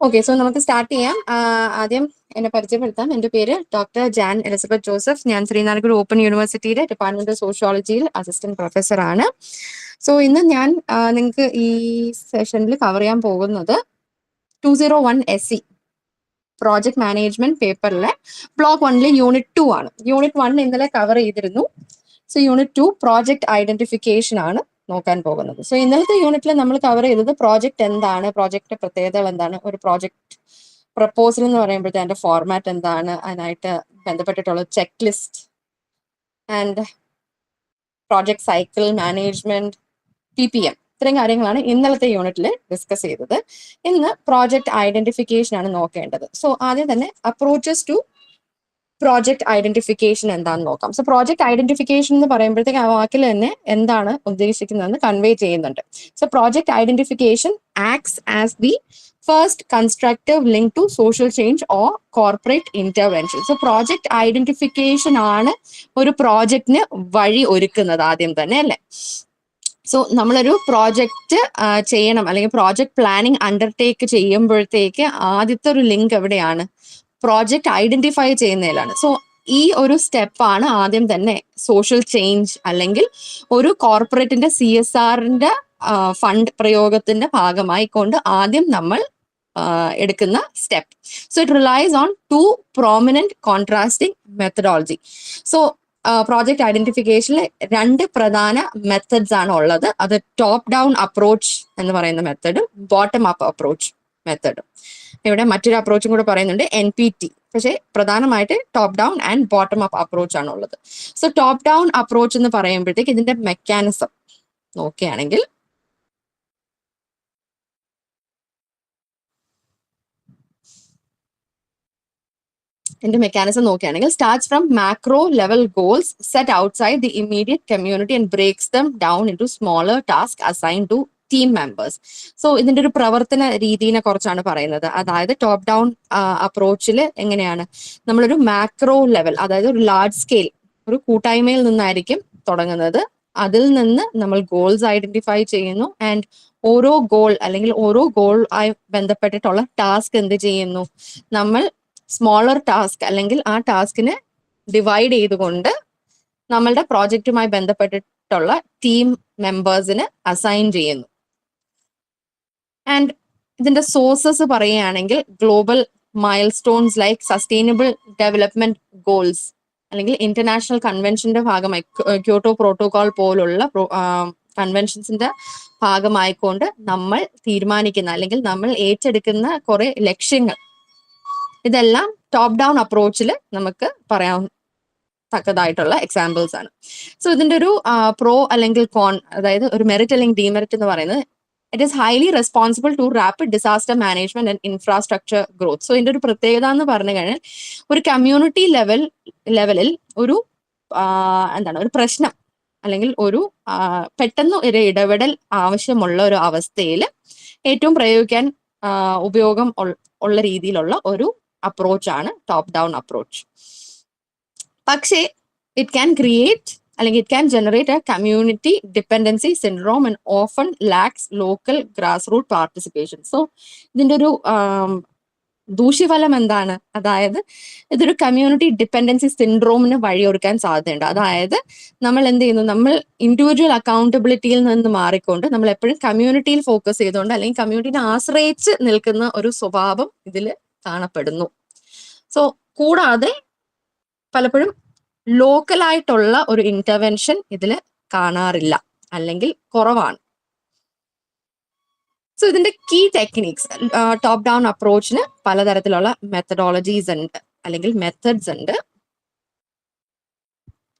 Okay, so നമുക്ക് start ചെയ്യാം. ആദ്യം എന്നെ പരിചയപ്പെടുത്താം. എൻ്റെ പേര് ഡോക്ടർ ജാൻ എലിസബത്ത് ജോസഫ്. ഞാൻ ശ്രീനാരായണഗുരു ഓപ്പൺ യൂണിവേഴ്സിറ്റിയുടെ ഡിപ്പാർട്ട്മെന്റ് ഓഫ് സോഷ്യോളജിയിൽ അസിസ്റ്റന്റ് പ്രൊഫസറാണ്. സോ ഇന്ന് ഞാൻ നിങ്ങൾക്ക് ഈ സെഷനിൽ കവർ ചെയ്യാൻ പോകുന്നത് 201 SE പ്രോജക്ട് മാനേജ്മെന്റ് പേപ്പറിലെ ബ്ലോക്ക് 1 യൂണിറ്റ് 2 ആണ്. യൂണിറ്റ് 1 ഇന്നലെ കവർ ചെയ്തിരുന്നു. സോ യൂണിറ്റ് 2 പ്രോജക്ട് ഐഡന്റിഫിക്കേഷൻ ആണ് നോക്കാൻ പോകുന്നത്. സോ ഇന്നലത്തെ യൂണിറ്റിൽ നമ്മൾ കവർ ചെയ്തത് പ്രോജക്റ്റ് എന്താണ്, പ്രോജക്റ്റിന്റെ പ്രത്യേകതകൾ എന്താണ്, ഒരു പ്രോജക്റ്റ് പ്രപ്പോസൽ എന്ന് പറയുമ്പോഴത്തെ അതിന്റെ ഫോർമാറ്റ് എന്താണ്, അതിനായിട്ട് ബന്ധപ്പെട്ടിട്ടുള്ള check list and project cycle management, PPM, ഇത്രയും കാര്യങ്ങളാണ് ഇന്നലത്തെ യൂണിറ്റിൽ ഡിസ്കസ് ചെയ്തത്. ഇന്ന് പ്രോജക്ട് ഐഡന്റിഫിക്കേഷൻ ആണ് നോക്കേണ്ടത്. സോ ആദ്യം തന്നെ അപ്രോച്ചസ് ടു പ്രോജക്ട് ഐഡന്റിഫിക്കേഷൻ എന്താണെന്ന് നോക്കാം. സോ പ്രോജക്ട് ഐഡന്റിഫിക്കേഷൻ എന്ന് പറയുമ്പോഴത്തേക്ക് ആ വാക്കിൽ തന്നെ എന്താണ് ഉദ്ദേശിക്കുന്നതെന്ന് കൺവേ ചെയ്യുന്നുണ്ട്. So project identification acts as the first constructive link to social change or corporate intervention. So project identification ആണ് ഒരു പ്രോജക്റ്റിന് വഴി ഒരുക്കുന്നത് ആദ്യം തന്നെ, അല്ലേ? സോ നമ്മളൊരു പ്രോജക്റ്റ് ചെയ്യണം, അല്ലെങ്കിൽ പ്രോജക്ട് പ്ലാനിങ് അണ്ടർടേക്ക് ചെയ്യുമ്പോഴത്തേക്ക് ആദ്യത്തെ ഒരു ലിങ്ക് എവിടെയാണ്? Project identify ചെയ്യുന്നതിലാണ്. സോ ഈ ഒരു സ്റ്റെപ്പാണ് ആദ്യം തന്നെ സോഷ്യൽ ചേഞ്ച് അല്ലെങ്കിൽ ഒരു കോർപ്പറേറ്റിന്റെ CSRന്റെ ഫണ്ട് പ്രയോഗത്തിന്റെ ഭാഗമായിക്കൊണ്ട് ആദ്യം നമ്മൾ എടുക്കുന്ന step. So it relies on 2 prominent contrasting methodology. So project ഐഡന്റിഫിക്കേഷനിൽ 2 പ്രധാന മെത്തഡ്സ് ആണ് ഉള്ളത്. അത് ടോപ്പ് ഡൗൺ അപ്രോച്ച് എന്ന് പറയുന്ന മെത്തഡും ബോട്ടം അപ്പ് അപ്രോച്ച് മെത്തഡും. ഇവിടെ മറ്റൊരു അപ്രോച്ചും കൂടെ പറയുന്നുണ്ട്, NPT. പക്ഷേ പ്രധാനമായിട്ട് top down and bottom up approach ആണ് ഉള്ളത്. സോ ടോപ്പ് ഡൗൺ അപ്രോച്ച് എന്ന് പറയുമ്പോഴത്തേക്ക് ഇതിന്റെ മെക്കാനിസം നോക്കുകയാണെങ്കിൽ starts from macro level goals set outside the immediate community and breaks them down into smaller task assign to team members. So ഇതിന്റെ ഒരു പ്രവർത്തന രീതിനെ കുറിച്ചാണ് പറയുന്നത്. അതായത് ടോപ്പ് ഡൗൺ അപ്രോച്ചിൽ എങ്ങനെയാണ് നമ്മളൊരു മാക്രോ ലെവൽ, അതായത് ഒരു ലാർജ് സ്കെയിൽ ഒരു കൂട്ടായ്മയിൽ നിന്നായിരിക്കും തുടങ്ങുന്നത്. അതിൽ നിന്ന് നമ്മൾ ഗോൾസ് ഐഡന്റിഫൈ ചെയ്യുന്നു ആൻഡ് ഓരോ ഗോൾ അല്ലെങ്കിൽ ഓരോ ഗോൾ ആയി ബന്ധപ്പെട്ടിട്ടുള്ള ടാസ്ക് എന്ത് ചെയ്യുന്നു, നമ്മൾ സ്മോളർ ടാസ്ക് അല്ലെങ്കിൽ ആ ടാസ്കിനെ ഡിവൈഡ് ചെയ്തുകൊണ്ട് നമ്മളുടെ പ്രോജക്റ്റുമായി ബന്ധപ്പെട്ടിട്ടുള്ള ടീം മെമ്പേഴ്സിന് അസൈൻ ചെയ്യുന്നു. ആൻഡ് ഇതിന്റെ സോഴ്സസ് പറയുകയാണെങ്കിൽ global mile stones like sustainable development goals അല്ലെങ്കിൽ ഇന്റർനാഷണൽ കൺവെൻഷന്റെ ഭാഗമായി ക്യോട്ടോ പ്രോട്ടോകോൾ പോലുള്ള കൺവെൻഷൻസിന്റെ ഭാഗമായിക്കൊണ്ട് നമ്മൾ തീരുമാനിക്കുന്ന അല്ലെങ്കിൽ നമ്മൾ ഏറ്റെടുക്കുന്ന കുറെ ലക്ഷ്യങ്ങൾ, ഇതെല്ലാം ടോപ്പ് ഡൗൺ അപ്രോച്ചിൽ നമുക്ക് പറയാൻ തക്കതായിട്ടുള്ള എക്സാമ്പിൾസ് ആണ്. സോ ഇതിന്റെ ഒരു പ്രോ അല്ലെങ്കിൽ കോൺ, അതായത് ഒരു മെറിറ്റ് അല്ലെങ്കിൽ ഡിമെറിറ്റ് എന്ന് പറയുന്നത്, it is highly responsible to rapid disaster management and infrastructure growth. So ഇതിന്റെ ഒരു പ്രത്യേകത എന്ന് പറഞ്ഞു കഴിഞ്ഞാൽ ഒരു കമ്മ്യൂണിറ്റി ലെവലിൽ ഒരു ഒരു പ്രശ്നം അല്ലെങ്കിൽ ഒരു പെട്ടെന്ന് ഒരു ഇടപെടൽ ആവശ്യമുള്ള ഒരു അവസ്ഥയിൽ ഏറ്റവും പ്രയോഗിക്കാൻ ഉപയോഗം ഉള്ള രീതിയിലുള്ള ഒരു അപ്രോച്ചാണ് ടോപ്പ് ഡൗൺ അപ്രോച്ച്. പക്ഷേ ഇറ്റ് ക്യാൻ ക്രിയേറ്റ് അല്ലെങ്കിൽ it can generate a community dependency syndrome and often lacks local grass root participation. So ഇതിന്റെ ഒരു ദൂഷ്യഫലം എന്താണ്? അതായത് ഇതൊരു കമ്മ്യൂണിറ്റി ഡിപ്പെൻഡൻസി സിൻഡ്രോമിന് വഴിയൊരുക്കാൻ സാധ്യതയുണ്ട്. അതായത് നമ്മൾ എന്ത് ചെയ്യുന്നു, നമ്മൾ ഇൻഡിവിജ്വൽ അക്കൗണ്ടബിലിറ്റിയിൽ നിന്ന് മാറിക്കൊണ്ട് നമ്മൾ എപ്പോഴും കമ്മ്യൂണിറ്റിയിൽ ഫോക്കസ് ചെയ്തുകൊണ്ട് അല്ലെങ്കിൽ കമ്മ്യൂണിറ്റിനെ ആശ്രയിച്ച് നിൽക്കുന്ന ഒരു സ്വഭാവം ഇതിൽ കാണപ്പെടുന്നു. സോ കൂടാതെ പലപ്പോഴും ലോക്കലായിട്ടുള്ള ഒരു ഇന്റർവെൻഷൻ ഇതിൽ കാണാറില്ല അല്ലെങ്കിൽ കുറവാണ്. സോ ഇതിന്റെ കീ ടെക്നിക്സ്, ടോപ്പ് ഡൗൺ അപ്രോച്ചിന് പലതരത്തിലുള്ള മെത്തഡോളജീസ് ഉണ്ട് അല്ലെങ്കിൽ മെത്തഡ്സ് ഉണ്ട്.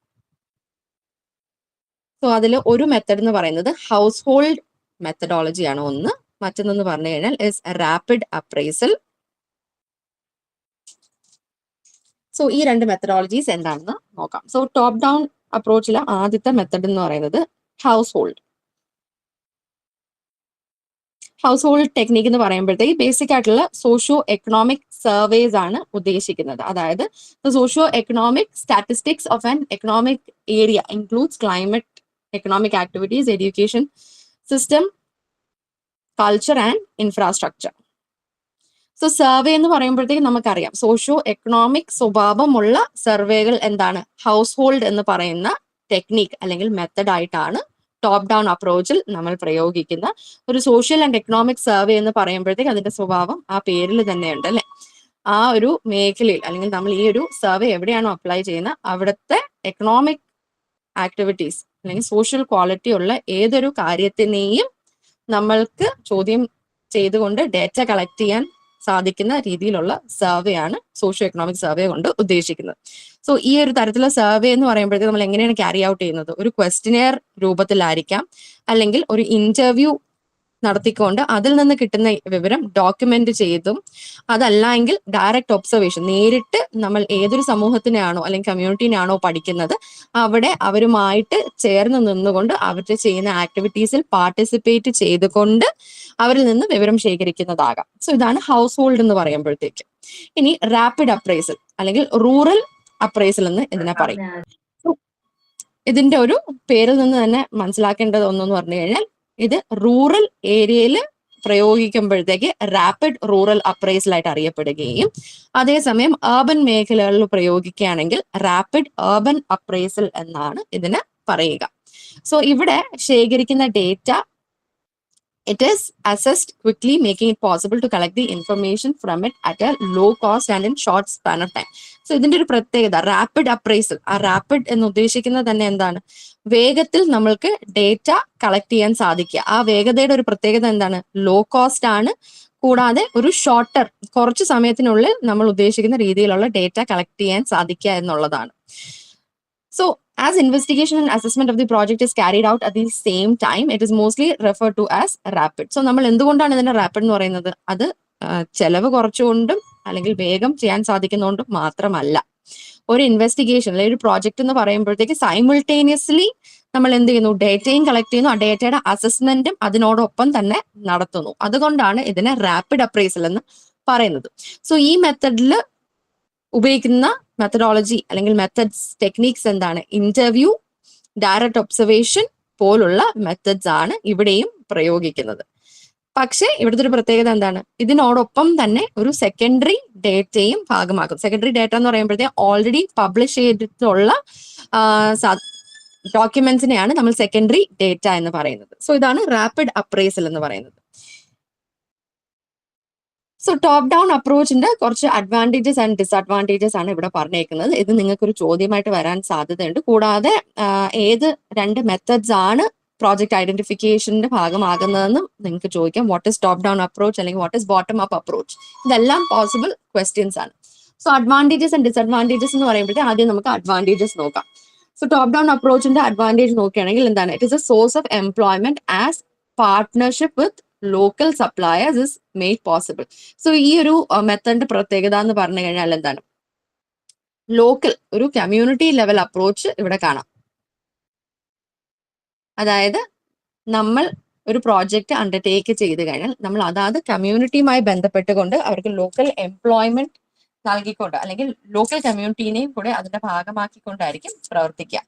സോ അതിൽ ഒരു മെത്തഡ് എന്ന് പറയുന്നത് ഹൗസ് ഹോൾഡ് മെത്തഡോളജിയാണ് ഒന്ന്. മറ്റൊന്നെന്ന് പറഞ്ഞു കഴിഞ്ഞാൽ ഇസ് റാപ്പിഡ് അപ്രൈസൽ. സോ ഈ 2 മെത്തഡോളജീസ് എന്താണെന്ന് നോക്കാം. സോ ടോപ്പ് ഡൗൺ അപ്രോച്ചിലെ ആദ്യത്തെ മെത്തഡ് എന്ന് പറയുന്നത് ഹൗസ് ഹോൾഡ് ടെക്നിക് എന്ന് പറയുമ്പോഴത്തേക്ക് ബേസിക് ആയിട്ടുള്ള സോഷ്യോ എക്കണോമിക് സർവേസ് ആണ് ഉദ്ദേശിക്കുന്നത്. അതായത് socio economic statistics of an economic area includes climate, economic activities, education system, culture and infrastructure. So survey എന്ന് പറയുമ്പോഴത്തേക്ക് നമുക്കറിയാം സോഷ്യോ എക്കണോമിക് സ്വഭാവമുള്ള സർവേകൾ എന്താണ്, ഹൗസ് ഹോൾഡ് എന്ന് പറയുന്ന ടെക്നിക് അല്ലെങ്കിൽ മെത്തഡ് ആയിട്ടാണ് ടോപ്പ് ഡൗൺ അപ്രോച്ചിൽ നമ്മൾ പ്രയോഗിക്കുന്ന ഒരു സോഷ്യൽ ആൻഡ് എക്കണോമിക് സർവേ എന്ന് പറയുമ്പോഴത്തേക്ക് അതിന്റെ സ്വഭാവം ആ പേരിൽ തന്നെയുണ്ട് അല്ലെ. ആ ഒരു മേഖലയിൽ അല്ലെങ്കിൽ നമ്മൾ ഈ ഒരു സർവേ എവിടെയാണോ അപ്ലൈ ചെയ്യുന്നത് അവിടുത്തെ എക്കണോമിക് ആക്ടിവിറ്റീസ് അല്ലെങ്കിൽ സോഷ്യൽ ക്വാളിറ്റി ഉള്ള ഏതൊരു കാര്യത്തിനെയും നമ്മൾക്ക് ചോദ്യം ചെയ്തുകൊണ്ട് ഡേറ്റ കളക്ട് ചെയ്യാൻ സാധിക്കുന്ന രീതിയിലുള്ള സർവേ ആണ് സോഷ്യോ എക്കണോമിക് സർവേ കൊണ്ട് ഉദ്ദേശിക്കുന്നത്. സോ ഈ ഒരു തരത്തിലുള്ള സർവേ എന്ന് പറയുമ്പോഴത്തേക്ക് നമ്മൾ എങ്ങനെയാണ് ക്യാരി ഔട്ട് ചെയ്യുന്നത്? ഒരു ക്വസ്റ്റിനെയർ രൂപത്തിലായിരിക്കാം, അല്ലെങ്കിൽ ഒരു ഇന്റർവ്യൂ നടത്തിക്കൊണ്ട് അതിൽ നിന്ന് കിട്ടുന്ന വിവരം ഡോക്യുമെന്റ് ചെയ്തും, അതല്ല എങ്കിൽ ഡയറക്റ്റ് ഒബ്സർവേഷൻ, നേരിട്ട് നമ്മൾ ഏതൊരു സമൂഹത്തിനാണോ അല്ലെങ്കിൽ കമ്മ്യൂണിറ്റിനാണോ പഠിക്കുന്നത് അവിടെ അവരുമായിട്ട് ചേർന്ന് നിന്നുകൊണ്ട് അവരുടെ ചെയ്യുന്ന ആക്ടിവിറ്റീസിൽ പാർട്ടിസിപ്പേറ്റ് ചെയ്തുകൊണ്ട് അവരിൽ നിന്ന് വിവരം ശേഖരിക്കുന്നതാകാം. സോ ഇതാണ് ഹൗസ് ഹോൾഡ് എന്ന് പറയുമ്പോഴത്തേക്ക്. ഇനി റാപ്പിഡ് അപ്രൈസൽ അല്ലെങ്കിൽ റൂറൽ അപ്രൈസൽ എന്ന് ഇതിനെ പറയും. ഇതിന്റെ ഒരു പേരിൽ നിന്ന് തന്നെ മനസ്സിലാക്കേണ്ടത് ഒന്നെന്ന് പറഞ്ഞു കഴിഞ്ഞാൽ ഇത് റൂറൽ ഏരിയയിൽ പ്രയോഗിക്കുമ്പോഴത്തേക്ക് റാപ്പിഡ് റൂറൽ അപ്രൈസൽ ആയിട്ട് അറിയപ്പെടുകയും, അതേസമയം അർബൻ മേഖലകളിൽ പ്രയോഗിക്കുകയാണെങ്കിൽ റാപ്പിഡ് അർബൻ അപ്രൈസൽ എന്നാണ് ഇതിന് പറയുക. സോ ഇവിടെ ശേഖരിക്കുന്ന data it is assessed quickly, making it possible to collect the information from it at a low cost and in short span of time. So ഇതിന്റെ ഒരു പ്രത്യേകത റാപ്പിഡ് അപ്രൈസൽ. ആ rapid എന്ന് ഉദ്ദേശിക്കുന്നത് തന്നെ എന്താണ്? വേഗത്തിൽ നമ്മൾക്ക് ഡേറ്റ കളക്ട് ചെയ്യാൻ സാധിക്കുക. ആ വേഗതയുടെ ഒരു പ്രത്യേകത എന്താണ്? ലോ കോസ്റ്റ് ആണ്, കൂടാതെ ഒരു ഷോർട്ടർ, കുറച്ച് സമയത്തിനുള്ളിൽ നമ്മൾ ഉദ്ദേശിക്കുന്ന രീതിയിലുള്ള ഡേറ്റ കളക്ട് ചെയ്യാൻ സാധിക്കുക എന്നുള്ളതാണ്. So as investigation and assessment of the project is carried out at the same time, it is mostly referred to as rapid. So നമ്മൾ എന്തുകൊണ്ടാണ് ഇതിനെ റാപ്പിഡ് എന്ന് പറയുന്നത്? അത് ചെലവ് കുറച്ചുകൊണ്ടും അല്ലെങ്കിൽ വേഗം ചെയ്യാൻ സാധിക്കുന്നതുകൊണ്ടും മാത്രമല്ല. ഒരു ഇൻവെസ്റ്റിഗേഷൻ അല്ലെങ്കിൽ ഒരു പ്രോജക്റ്റ് എന്ന് പറയുമ്പോഴത്തേക്ക് സൈമിൾട്ടേനിയസ്ലി നമ്മൾ എന്ത് ചെയ്യുന്നു? ഡേറ്റയും കളക്ട് ചെയ്യുന്നു, ആ ഡേറ്റയുടെ അസസ്മെന്റും അതിനോടൊപ്പം തന്നെ നടത്തുന്നു. അതുകൊണ്ടാണ് ഇതിനെ റാപ്പിഡ് അപ്രൈസൽ എന്ന് പറയുന്നത്. സോ ഈ മെത്തഡിൽ ഉപയോഗിക്കുന്ന മെത്തഡോളജി അല്ലെങ്കിൽ മെത്തഡ്സ് ടെക്നിക്സ് എന്താണ്? ഇന്റർവ്യൂ, ഡയറക്റ്റ് ഒബ്സർവേഷൻ പോലുള്ള മെത്തഡ്സ് ആണ് ഇവിടെയും പ്രയോഗിക്കുന്നത്. പക്ഷേ ഇവിടുത്തെ ഒരു പ്രത്യേകത എന്താണ്? ഇതിനോടൊപ്പം തന്നെ ഒരു സെക്കൻഡറി ഡേറ്റയും ഭാഗമാക്കും. സെക്കൻഡറി ഡേറ്റ എന്ന് പറയുമ്പോഴത്തേക്ക് ഓൾറെഡി പബ്ലിഷ് ചെയ്തിട്ടുള്ള ഡോക്യുമെന്റ്സിനെയാണ് നമ്മൾ സെക്കൻഡറി ഡേറ്റ എന്ന് പറയുന്നത്. സോ ഇതാണ് റാപ്പിഡ് അപ്രൈസൽ എന്ന് പറയുന്നത്. സോ ടോപ്പ് ഡൗൺ അപ്രോച്ചിന്റെ കുറച്ച് അഡ്വാൻറ്റേജസ് ആൻഡ് ഡിസഡ്വാൻറ്റേജസ് ആണ് ഇവിടെ പറഞ്ഞേക്കുന്നത്. ഇത് നിങ്ങൾക്കൊരു ചോദ്യമായിട്ട് വരാൻ സാധ്യതയുണ്ട്. കൂടാതെ ഏത് രണ്ട് മെത്തഡ്സ് ആണ് പ്രോജക്റ്റ് ഐഡന്റിഫിക്കേഷന്റെ ഭാഗമാകുന്നതെന്നും നിങ്ങൾക്ക് ചോദിക്കാം. What is top down approach അല്ലെങ്കിൽ what is bottom up approach? ഇതെല്ലാം പോസിബിൾ ക്വസ്റ്റ്യൻസ് ആണ്. സോ അഡ്വാൻറ്റേജസ് ആൻഡ് ഡിസഡ്വാൻറ്റേജസ് എന്ന് പറയുമ്പോഴത്തേക്ക് ആദ്യം നമുക്ക് അഡ്വാൻറ്റേജസ് നോക്കാം. സോ ടോപ്പ് ഡൗൺ അപ്രോച്ചിന്റെ അഡ്വാൻറ്റേജ് നോക്കുകയാണെങ്കിൽ എന്താണ്? It is a source of employment as partnership with local suppliers is made possible. So ഈ ഒരു മെത്തഡിന്റെ പ്രത്യേകത എന്ന് പറഞ്ഞു കഴിഞ്ഞാൽ എന്താണ്? ലോക്കൽ ഒരു കമ്മ്യൂണിറ്റി ലെവൽ അപ്രോച്ച് ഇവിടെ കാണാം. അതായത് നമ്മൾ ഒരു പ്രോജക്റ്റ് അണ്ടർടേക്ക് ചെയ്ത് കഴിഞ്ഞാൽ നമ്മൾ അതാത് കമ്മ്യൂണിറ്റിയുമായി ബന്ധപ്പെട്ടുകൊണ്ട് അവർക്ക് ലോക്കൽ എംപ്ലോയ്മെന്റ് നൽകിക്കൊണ്ട് അല്ലെങ്കിൽ ലോക്കൽ കമ്മ്യൂണിറ്റീനെയും കൂടെ അതിന്റെ ഭാഗമാക്കിക്കൊണ്ടായിരിക്കും പ്രവർത്തിക്കുക.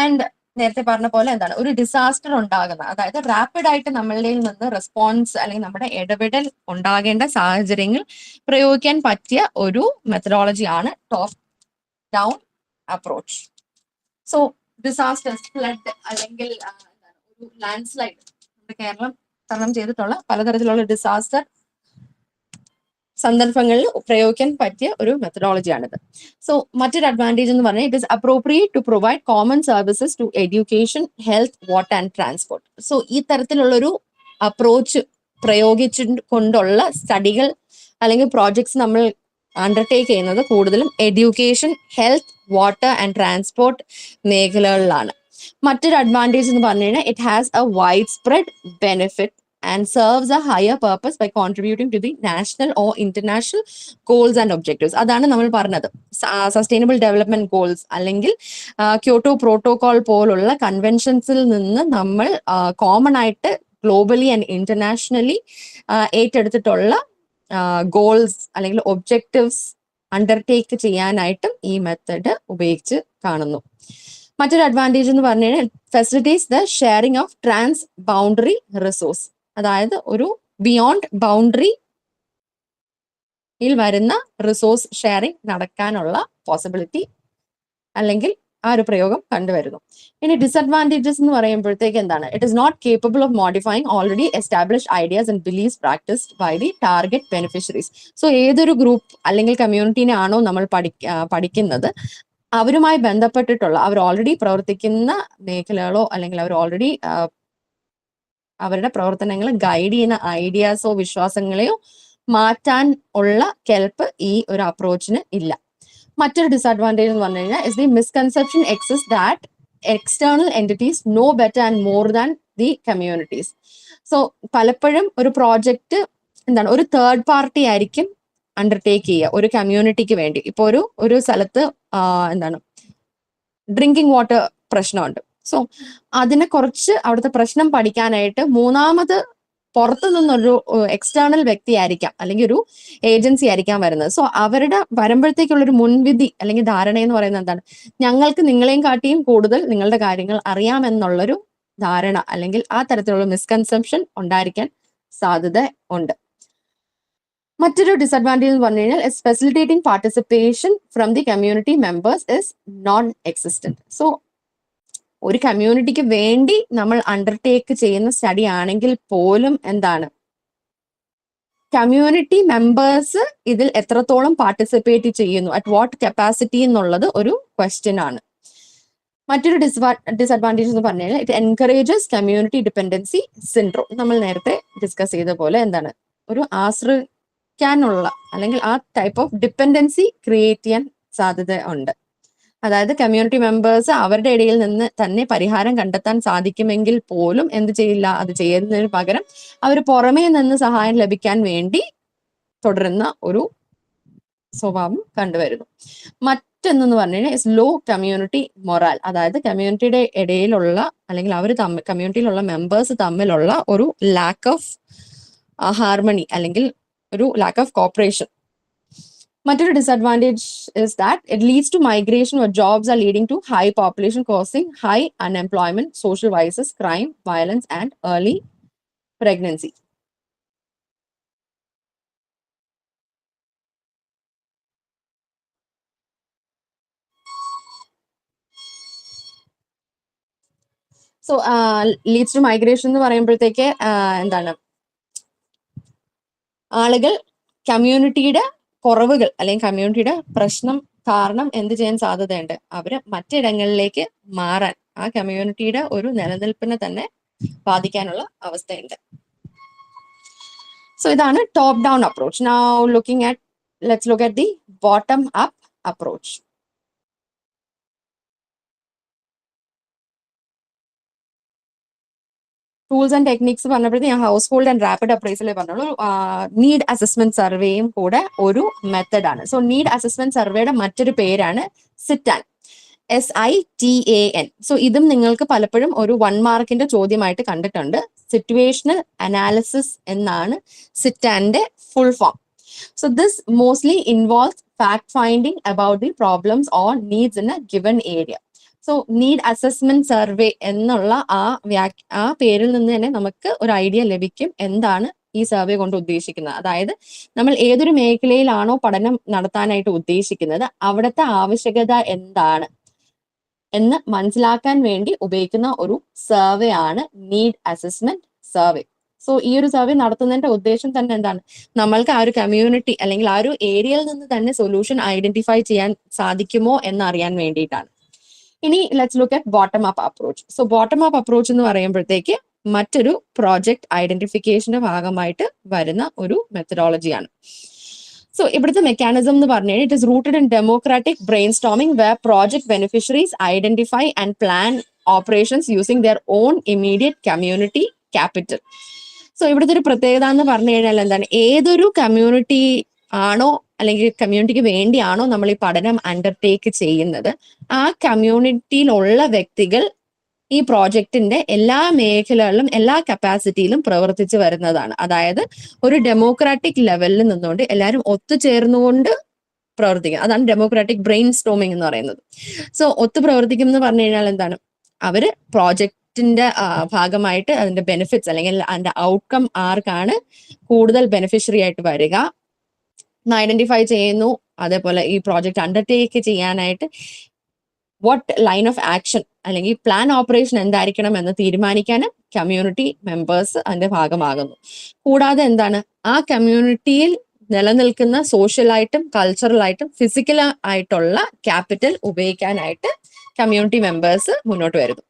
ആൻഡ് നേരത്തെ പറഞ്ഞ പോലെ എന്താണ്? ഒരു ഡിസാസ്റ്റർ ഉണ്ടാകുന്ന, അതായത് റാപ്പിഡ് ആയിട്ട് നമ്മളുടെ നിന്ന് റെസ്പോൺസ് അല്ലെങ്കിൽ നമ്മുടെ ഇടപെടൽ ഉണ്ടാകേണ്ട സാഹചര്യങ്ങൾ പ്രയോഗിക്കാൻ പറ്റിയ ഒരു മെത്തഡോളജി ആണ് top down approach. So disasters, flood അല്ലെങ്കിൽ ഒരു ലാൻഡ് സ്ലൈഡ്, നമ്മുടെ കേരളം തരണം ചെയ്തിട്ടുള്ള പലതരത്തിലുള്ള ഡിസാസ്റ്റർ സന്ദർഭങ്ങളിൽ പ്രയോഗിക്കാൻ പറ്റിയ ഒരു മെത്തഡോളജിയാണിത്. സോ മറ്റൊരു അഡ്വാൻറ്റേജ് എന്ന് പറഞ്ഞാൽ it is appropriate to provide common services to education, health, water and transport. So ഈ തരത്തിലുള്ളൊരു അപ്രോച്ച് പ്രയോഗിച്ചുകൊണ്ടുള്ള സ്റ്റഡികൾ അല്ലെങ്കിൽ പ്രോജക്ട്സ് നമ്മൾ അണ്ടർടേക്ക് ചെയ്യുന്നത് കൂടുതലും education, health, water and transport മേഖലകളിലാണ്. മറ്റൊരു അഡ്വാൻറ്റേജ് എന്ന് പറഞ്ഞു കഴിഞ്ഞാൽ it has A wide spread benefit and serves a higher purpose by contributing to the national or international goals and objectives. അതാണ് നമ്മൾ പറഞ്ഞത് സസ്റ്റൈനബിൾ ഡെവലപ്മെന്റ് ഗോൾസ് അല്ലെങ്കിൽ ക്യോട്ടോ പ്രോട്ടോകോൾ പോലുള്ള കൺവെൻഷൻസിൽ നിന്ന് നമ്മൾ കോമൺ ആയിട്ട് ഗ്ലോബലി ആൻഡ് ഇന്റർനാഷണലി ഏറ്റെടുത്തിട്ടുള്ള ഗോൾസ് അല്ലെങ്കിൽ objectives undertake ചെയ്യാനായിട്ടും ഈ മെത്തഡ് ഉപയോഗിച്ച് കാണുന്നു. മറ്റൊരു അഡ്വാൻറ്റേജ് എന്ന് പറഞ്ഞു കഴിഞ്ഞാൽ facilities the sharing of trans boundary resource. അതായത് ഒരു ബിയോണ്ട് ബൗണ്ടറി ഇതിൽ വരുന്ന റിസോഴ്സ് ഷെയറിംഗ് നടക്കാനുള്ള പോസിബിലിറ്റി അല്ലെങ്കിൽ ആ ഒരു പ്രയോഗം കണ്ടുവരുന്നു. ഇനി ഡിസഡ്വാൻറ്റേജസ് എന്ന് പറയുമ്പോഴത്തേക്ക് എന്താണ്? It is not capable of modifying already established ideas and beliefs practised by the target beneficiaries. So ഏതൊരു ഗ്രൂപ്പ് അല്ലെങ്കിൽ കമ്മ്യൂണിറ്റീനെ ആണോ നമ്മൾ പഠിക്കുന്നത്, അവരുമായി ബന്ധപ്പെട്ടിട്ടുള്ള അവർ ഓൾറെഡി പ്രവർത്തിക്കുന്ന മേഖലകളോ അല്ലെങ്കിൽ അവർ ഓൾറെഡി അവരുടെ പ്രവർത്തനങ്ങൾ ഗൈഡ് ചെയ്യുന്ന ഐഡിയാസോ വിശ്വാസങ്ങളെയോ മാറ്റാൻ ഉള്ള കെൽപ്പ് ഈ ഒരു അപ്രോച്ചിന് ഇല്ല. മറ്റൊരു ഡിസഡ്വാൻറ്റേജ് എന്ന് പറഞ്ഞു കഴിഞ്ഞാൽ is the misconception exist that external entities know better and more than the communities. So പലപ്പോഴും ഒരു പ്രോജക്റ്റ് എന്താണ്, ഒരു തേർഡ് പാർട്ടി ആയിരിക്കും അണ്ടർടേക്ക് ചെയ്യുക ഒരു കമ്മ്യൂണിറ്റിക്ക് വേണ്ടി. ഇപ്പൊ ഒരു സ്ഥലത്ത് എന്താണ് ഡ്രിങ്കിങ് വാട്ടർ പ്രശ്നമുണ്ട്. സോ അതിനെ കുറച്ച് അവിടുത്തെ പ്രശ്നം പഠിക്കാനായിട്ട് മൂന്നാമത് പുറത്തു നിന്നൊരു എക്സ്റ്റേണൽ വ്യക്തി ആയിരിക്കാം അല്ലെങ്കിൽ ഒരു ഏജൻസി ആയിരിക്കാം വരുന്നത്. സോ അവരുടെ വരുമ്പോഴത്തേക്കുള്ളൊരു മുൻവിധി അല്ലെങ്കിൽ ധാരണ എന്ന് പറയുന്നത് എന്താണ്? ഞങ്ങൾക്ക് നിങ്ങളെയും കാട്ടിയും കൂടുതൽ നിങ്ങളുടെ കാര്യങ്ങൾ അറിയാമെന്നുള്ളൊരു ധാരണ അല്ലെങ്കിൽ ആ തരത്തിലുള്ള മിസ്കൺസെപ്ഷൻ ഉണ്ടായിരിക്കാൻ സാധ്യത ഉണ്ട്. മറ്റൊരു ഡിസഡ്വാൻറ്റേജ് എന്ന് പറഞ്ഞു കഴിഞ്ഞാൽ facilitating participation from the community members is known existent. So ഒരു കമ്മ്യൂണിറ്റിക്ക് വേണ്ടി നമ്മൾ അണ്ടർടേക്ക് ചെയ്യുന്ന സ്റ്റഡി ആണെങ്കിൽ പോലും എന്താണ്, കമ്മ്യൂണിറ്റി മെമ്പേഴ്സ് ഇതിൽ എത്രത്തോളം പാർട്ടിസിപ്പേറ്റ് ചെയ്യുന്നു, അറ്റ് വാട്ട് കപ്പാസിറ്റി എന്നുള്ളത് ഒരു ക്വസ്റ്റ്യൻ ആണ്. മറ്റൊരു ഡിസഡ്വാൻറ്റേജ് എന്ന് പറഞ്ഞു കഴിഞ്ഞാൽ it encourages community dependency syndrome. നമ്മൾ നേരത്തെ ഡിസ്കസ് ചെയ്ത പോലെ എന്താണ്, ഒരു ആശ്രയിക്കാനുള്ള അല്ലെങ്കിൽ ആ ടൈപ്പ് ഓഫ് ഡിപെൻഡൻസി ക്രിയേറ്റ് ചെയ്യാൻ സാധ്യത ഉണ്ട്. അതായത് കമ്മ്യൂണിറ്റി മെമ്പേഴ്സ് അവരുടെ ഇടയിൽ നിന്ന് തന്നെ പരിഹാരം കണ്ടെത്താൻ സാധിക്കുമെങ്കിൽ പോലും എന്ത് ചെയ്യില്ല, അത് ചെയ്യുന്നതിന് പകരം അവർ പുറമേ നിന്ന് സഹായം ലഭിക്കാൻ വേണ്ടി തുടരുന്ന ഒരു സ്വഭാവം കണ്ടുവരുന്നു. മറ്റൊന്നെന്ന് പറഞ്ഞു കഴിഞ്ഞാൽ ഇസ് ലോ കമ്മ്യൂണിറ്റി മൊറാൽ. അതായത് കമ്മ്യൂണിറ്റിയുടെ ഇടയിലുള്ള അല്ലെങ്കിൽ അവർ കമ്മ്യൂണിറ്റിയിലുള്ള മെമ്പേഴ്സ് തമ്മിലുള്ള ഒരു ലാക്ക് ഓഫ് ഹാർമണി അല്ലെങ്കിൽ ഒരു ലാക്ക് ഓഫ് കോപ്പറേഷൻ. മറ്റൊരു disadvantage is that it leads to migration where jobs are leading to high population causing high unemployment, social vices, crime, violence and early pregnancy. So leads to migration എന്ന് പറയുമ്പോഴത്തേക്ക് എന്താണ്, ആളുകൾ കമ്മ്യൂണിറ്റിയുടെ കുറവുകൾ അല്ലെങ്കിൽ കമ്മ്യൂണിറ്റിയുടെ പ്രശ്നം കാരണം എന്ത് ചെയ്യാൻ സാധ്യതയുണ്ട്, അവര് മറ്റിടങ്ങളിലേക്ക് മാറാൻ ആ കമ്മ്യൂണിറ്റിയുടെ ഒരു നിലനിൽപ്പിനെ തന്നെ ബാധിക്കാനുള്ള അവസ്ഥയുണ്ട്. സോ ഇതാണ് top down approach. Now let's look at the bottom up approach. Tools and techniques പറഞ്ഞപ്പോഴത്തേക്ക് ഞാൻ ഹൗസ് ഹോൾഡ് ആൻഡ് റാപ്പിഡ് അപ്രൈസലേ പറഞ്ഞോളൂ. നീഡ് അസസ്മെന്റ് സർവേയും കൂടെ ഒരു മെത്തഡാണ്. സോ നീഡ് അസസ്മെന്റ് സർവേയുടെ മറ്റൊരു പേരാണ് സിറ്റാൻ, SITAN. സോ ഇതും നിങ്ങൾക്ക് പലപ്പോഴും ഒരു 1 മാർക്കിന്റെ ചോദ്യമായിട്ട് കണ്ടിട്ടുണ്ട്. സിറ്റുവേഷണൽ അനാലിസിസ് എന്നാണ് സിറ്റാന്റെ full form. So this mostly involves fact finding about the problems or needs in a given area. So need assessment survey എന്നുള്ള ആ പേരിൽ നിന്ന് തന്നെ നമുക്ക് ഒരു ഐഡിയ ലഭിക്കും എന്താണ് ഈ സർവേ കൊണ്ട് ഉദ്ദേശിക്കുന്നത്. അതായത് നമ്മൾ ഏതൊരു മേഖലയിലാണോ പഠനം നടത്താനായിട്ട് ഉദ്ദേശിക്കുന്നത് അവിടുത്തെ ആവശ്യകത എന്താണ് എന്ന് മനസ്സിലാക്കാൻ വേണ്ടി ഉപയോഗിക്കുന്ന ഒരു സർവേ ആണ് നീഡ് അസസ്മെന്റ് സർവേ. സോ ഈ ഒരു സർവേ നടത്തുന്നതിന്റെ ഉദ്ദേശം തന്നെ എന്താണ്, നമ്മൾക്ക് ആ ഒരു കമ്മ്യൂണിറ്റി അല്ലെങ്കിൽ ആ ഒരു ഏരിയയിൽ നിന്ന് തന്നെ സൊല്യൂഷൻ ഐഡന്റിഫൈ ചെയ്യാൻ സാധിക്കുമോ എന്നറിയാൻ വേണ്ടിയിട്ടാണ്. ഇനി let's look at bottom up approach. So bottom up approach എന്ന് പറയുമ്പോഴത്തേക്ക് മറ്റൊരു പ്രോജക്റ്റ് ഐഡന്റിഫിക്കേഷന്റെ ഭാഗമായിട്ട് വരുന്ന ഒരു മെത്തഡോളജിയാണ്. സോ ഇവിടുത്തെ മെക്കാനിസം എന്ന് പറഞ്ഞു കഴിഞ്ഞാൽ it is rooted in democratic brainstorming where project beneficiaries identify and plan operations using their own immediate community capital. So ഇവിടുത്തെ ഒരു പ്രത്യേകത എന്ന് പറഞ്ഞു കഴിഞ്ഞാൽ എന്താണ്, ഏതൊരു കമ്മ്യൂണിറ്റി ആണോ അല്ലെങ്കിൽ കമ്മ്യൂണിറ്റിക്ക് വേണ്ടിയാണോ നമ്മൾ ഈ പഠനം അണ്ടർടേക്ക് ചെയ്യുന്നത്, ആ കമ്മ്യൂണിറ്റിയിലുള്ള വ്യക്തികൾ ഈ പ്രോജക്റ്റിന്റെ എല്ലാ മേഖലകളിലും എല്ലാ കപ്പാസിറ്റിയിലും പ്രവർത്തിച്ചു വരുന്നതാണ്. അതായത് ഒരു ഡെമോക്രാറ്റിക് ലെവലിൽ നിന്നുകൊണ്ട് എല്ലാവരും ഒത്തുചേർന്നുകൊണ്ട് പ്രവർത്തിക്കുക. അതാണ് ഡെമോക്രാറ്റിക് ബ്രെയിൻ സ്റ്റോമിംഗ് എന്ന് പറയുന്നത്. സോ ഒത്തു പ്രവർത്തിക്കും എന്ന് പറഞ്ഞു കഴിഞ്ഞാൽ എന്താണ്, അവര് പ്രോജക്റ്റിന്റെ ഭാഗമായിട്ട് അതിന്റെ ബെനിഫിറ്റ്സ് അല്ലെങ്കിൽ അതിന്റെ ഔട്ട്കം ആർക്കാണ് കൂടുതൽ ബെനിഫിഷ്യറി ആയിട്ട് വരിക, ഐഡന്റിഫൈ ചെയ്യുന്നു. അതേപോലെ ഈ പ്രോജക്റ്റ് അണ്ടർടേക്ക് ചെയ്യാനായിട്ട് വാട്ട് ലൈൻ ഓഫ് ആക്ഷൻ അല്ലെങ്കിൽ പ്ലാൻ ഓപ്പറേഷൻ എന്തായിരിക്കണം എന്ന് തീരുമാനിക്കാനും കമ്മ്യൂണിറ്റി മെമ്പേഴ്സ് അതിന്റെ ഭാഗമാകുന്നു. കൂടാതെ എന്താണ്, ആ കമ്മ്യൂണിറ്റിയിൽ നിലനിൽക്കുന്ന സോഷ്യലായിട്ടും കൾച്ചറലായിട്ടും ഫിസിക്കൽ ആയിട്ടുള്ള ക്യാപിറ്റൽ ഉപയോഗിക്കാനായിട്ട് കമ്മ്യൂണിറ്റി മെമ്പേഴ്സ് മുന്നോട്ട് വരുന്നു.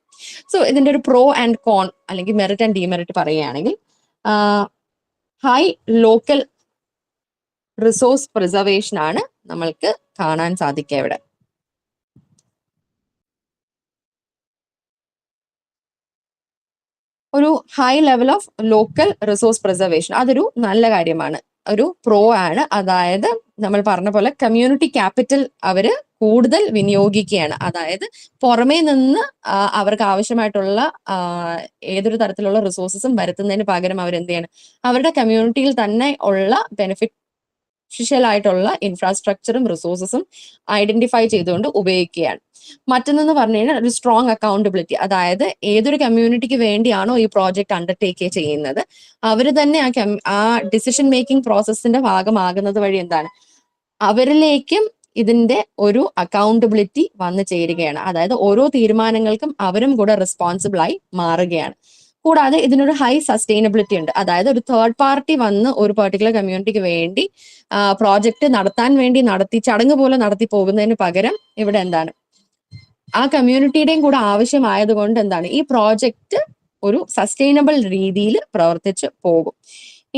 സോ ഇതിന്റെ ഒരു പ്രോ ആൻഡ് കോൺ അല്ലെങ്കിൽ മെറിറ്റ് ആൻഡ് ഡിമെറിറ്റ് പറയുകയാണെങ്കിൽ, ഹൈ ലോക്കൽ റിസോഴ്സ് പ്രിസർവേഷൻ ആണ് നമ്മൾക്ക് കാണാൻ സാധിക്കുക ഇവിടെ. ഒരു high level of local resource preservation അതൊരു നല്ല കാര്യമാണ്, ഒരു പ്രോ ആണ്. അതായത് നമ്മൾ പറഞ്ഞ പോലെ കമ്മ്യൂണിറ്റി ക്യാപിറ്റൽ അവര് കൂടുതൽ വിനിയോഗിക്കുകയാണ്. അതായത് പുറമേ നിന്ന് അവർക്ക് ആവശ്യമായിട്ടുള്ള ഏതൊരു തരത്തിലുള്ള റിസോഴ്സസും വരുത്തുന്നതിന് പകരം അവരെന്ത് ചെയ്യണം, അവരുടെ കമ്മ്യൂണിറ്റിയിൽ തന്നെ ഉള്ള ബെനിഫിഷ്യൽ ആയിട്ടുള്ള ഇൻഫ്രാസ്ട്രക്ചറും റിസോഴ്സസും ഐഡന്റിഫൈ ചെയ്തുകൊണ്ട് ഉപയോഗിക്കുകയാണ്. മറ്റൊന്നെന്ന് പറഞ്ഞു കഴിഞ്ഞാൽ ഒരു സ്ട്രോങ് അക്കൗണ്ടബിലിറ്റി. അതായത് ഏതൊരു കമ്മ്യൂണിറ്റിക്ക് വേണ്ടിയാണോ ഈ പ്രോജക്റ്റ് അണ്ടർടേക്ക് ചെയ്യുന്നത്, അവർ തന്നെ ആ ഡിസിഷൻ മേക്കിംഗ് പ്രോസസ്സിന്റെ ഭാഗമാകുന്നത് വഴി എന്താണ്, അവരിലേക്കും ഇതിന്റെ ഒരു അക്കൗണ്ടബിലിറ്റി വന്നു ചേരുകയാണ്. അതായത് ഓരോ തീരുമാനങ്ങൾക്കും അവരും കൂടെ റെസ്പോൺസിബിൾ ആയി മാറുകയാണ്. കൂടാതെ ഇതിനൊരു ഹൈ സസ്റ്റൈനബിലിറ്റി ഉണ്ട്. അതായത് ഒരു തേർഡ് പാർട്ടി വന്ന് ഒരു പെർട്ടിക്കുലർ കമ്മ്യൂണിറ്റിക്ക് വേണ്ടി പ്രോജക്റ്റ് നടത്താൻ വേണ്ടി ചടങ്ങ് പോലെ നടത്തി പോകുന്നതിന് പകരം ഇവിടെ എന്താണ്, ആ കമ്മ്യൂണിറ്റിയുടെയും കൂടെ ആവശ്യമായതുകൊണ്ട് എന്താണ്, ഈ പ്രോജക്റ്റ് ഒരു സസ്റ്റൈനബിൾ രീതിയിൽ പ്രവർത്തിച്ച് പോകും.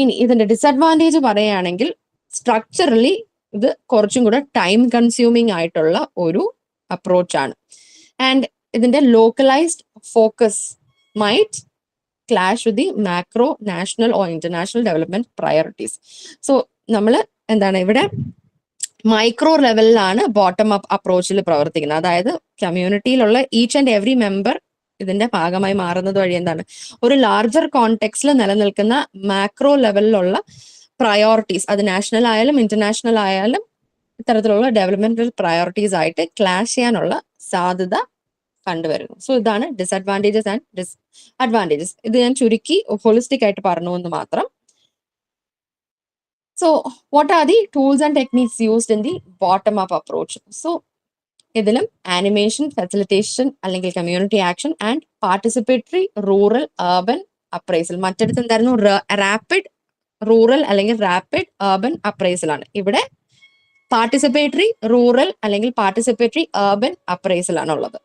ഇനി ഇതിന്റെ ഡിസഡ്വാൻറ്റേജ് പറയുകയാണെങ്കിൽ, സ്ട്രക്ചറലി ഇത് കുറച്ചും കൂടെ ടൈം കൺസ്യൂമിങ് ആയിട്ടുള്ള ഒരു അപ്രോച്ചാണ്. ആൻഡ് ഇതിന്റെ localised focus might clash with the macro national or international development priorities. So നമ്മൾ എന്താണ് ഇവിടെ മൈക്രോ ലെവലിലാണ് ബോട്ടം അപ്പ് അപ്രോച്ചിൽ പ്രവർത്തിക്കുന്നത്. അതായത് കമ്മ്യൂണിറ്റിയിലുള്ള ഈച്ച് ആൻഡ് എവറി മെമ്പർ ഇതിന്റെ ഭാഗമായി മാറുന്നത് വഴി എന്താണ്, ഒരു ലാർജർ കോണ്ടെക്സ്റ്റിൽ നിലനിൽക്കുന്ന മാക്രോ ലെവലിലുള്ള പ്രയോറിറ്റീസ്, അത് നാഷണൽ ആയാലും ഇന്റർനാഷണൽ ആയാലും ഇത്തരത്തിലുള്ള ഡെവലപ്മെന്റൽ പ്രയോറിറ്റീസ് ആയിട്ട് ക്ലാഷ് ചെയ്യാനുള്ള സാധ്യത കണ്ടുവരുന്നു. സോ ഇതാണ് ഡിസഡ്വാൻറ്റേജസ് ആൻഡ് ഡിസ്അഡ്വാൻറ്റേജസ്. ഇത് ഞാൻ ചുരുക്കി ഹോളിസ്റ്റിക് ആയിട്ട് പറഞ്ഞു എന്ന് മാത്രം. So what are the tools and techniques used in the bottom up approach? So ഇതിലും ആനിമേഷൻ, ഫെസിലിറ്റേഷൻ അല്ലെങ്കിൽ community action and participatory rural urban appraisal. മറ്റടുത്ത് എന്തായിരുന്നു, റാപ്പിഡ് റൂറൽ അല്ലെങ്കിൽ റാപ്പിഡ് അർബൻ അപ്രൈസൽ ആണ്. ഇവിടെ പാർട്ടിസിപ്പേറ്ററി റൂറൽ അല്ലെങ്കിൽ പാർട്ടിസിപ്പേറ്ററി അർബൻ അപ്രൈസൽ ആണ് ഉള്ളത്.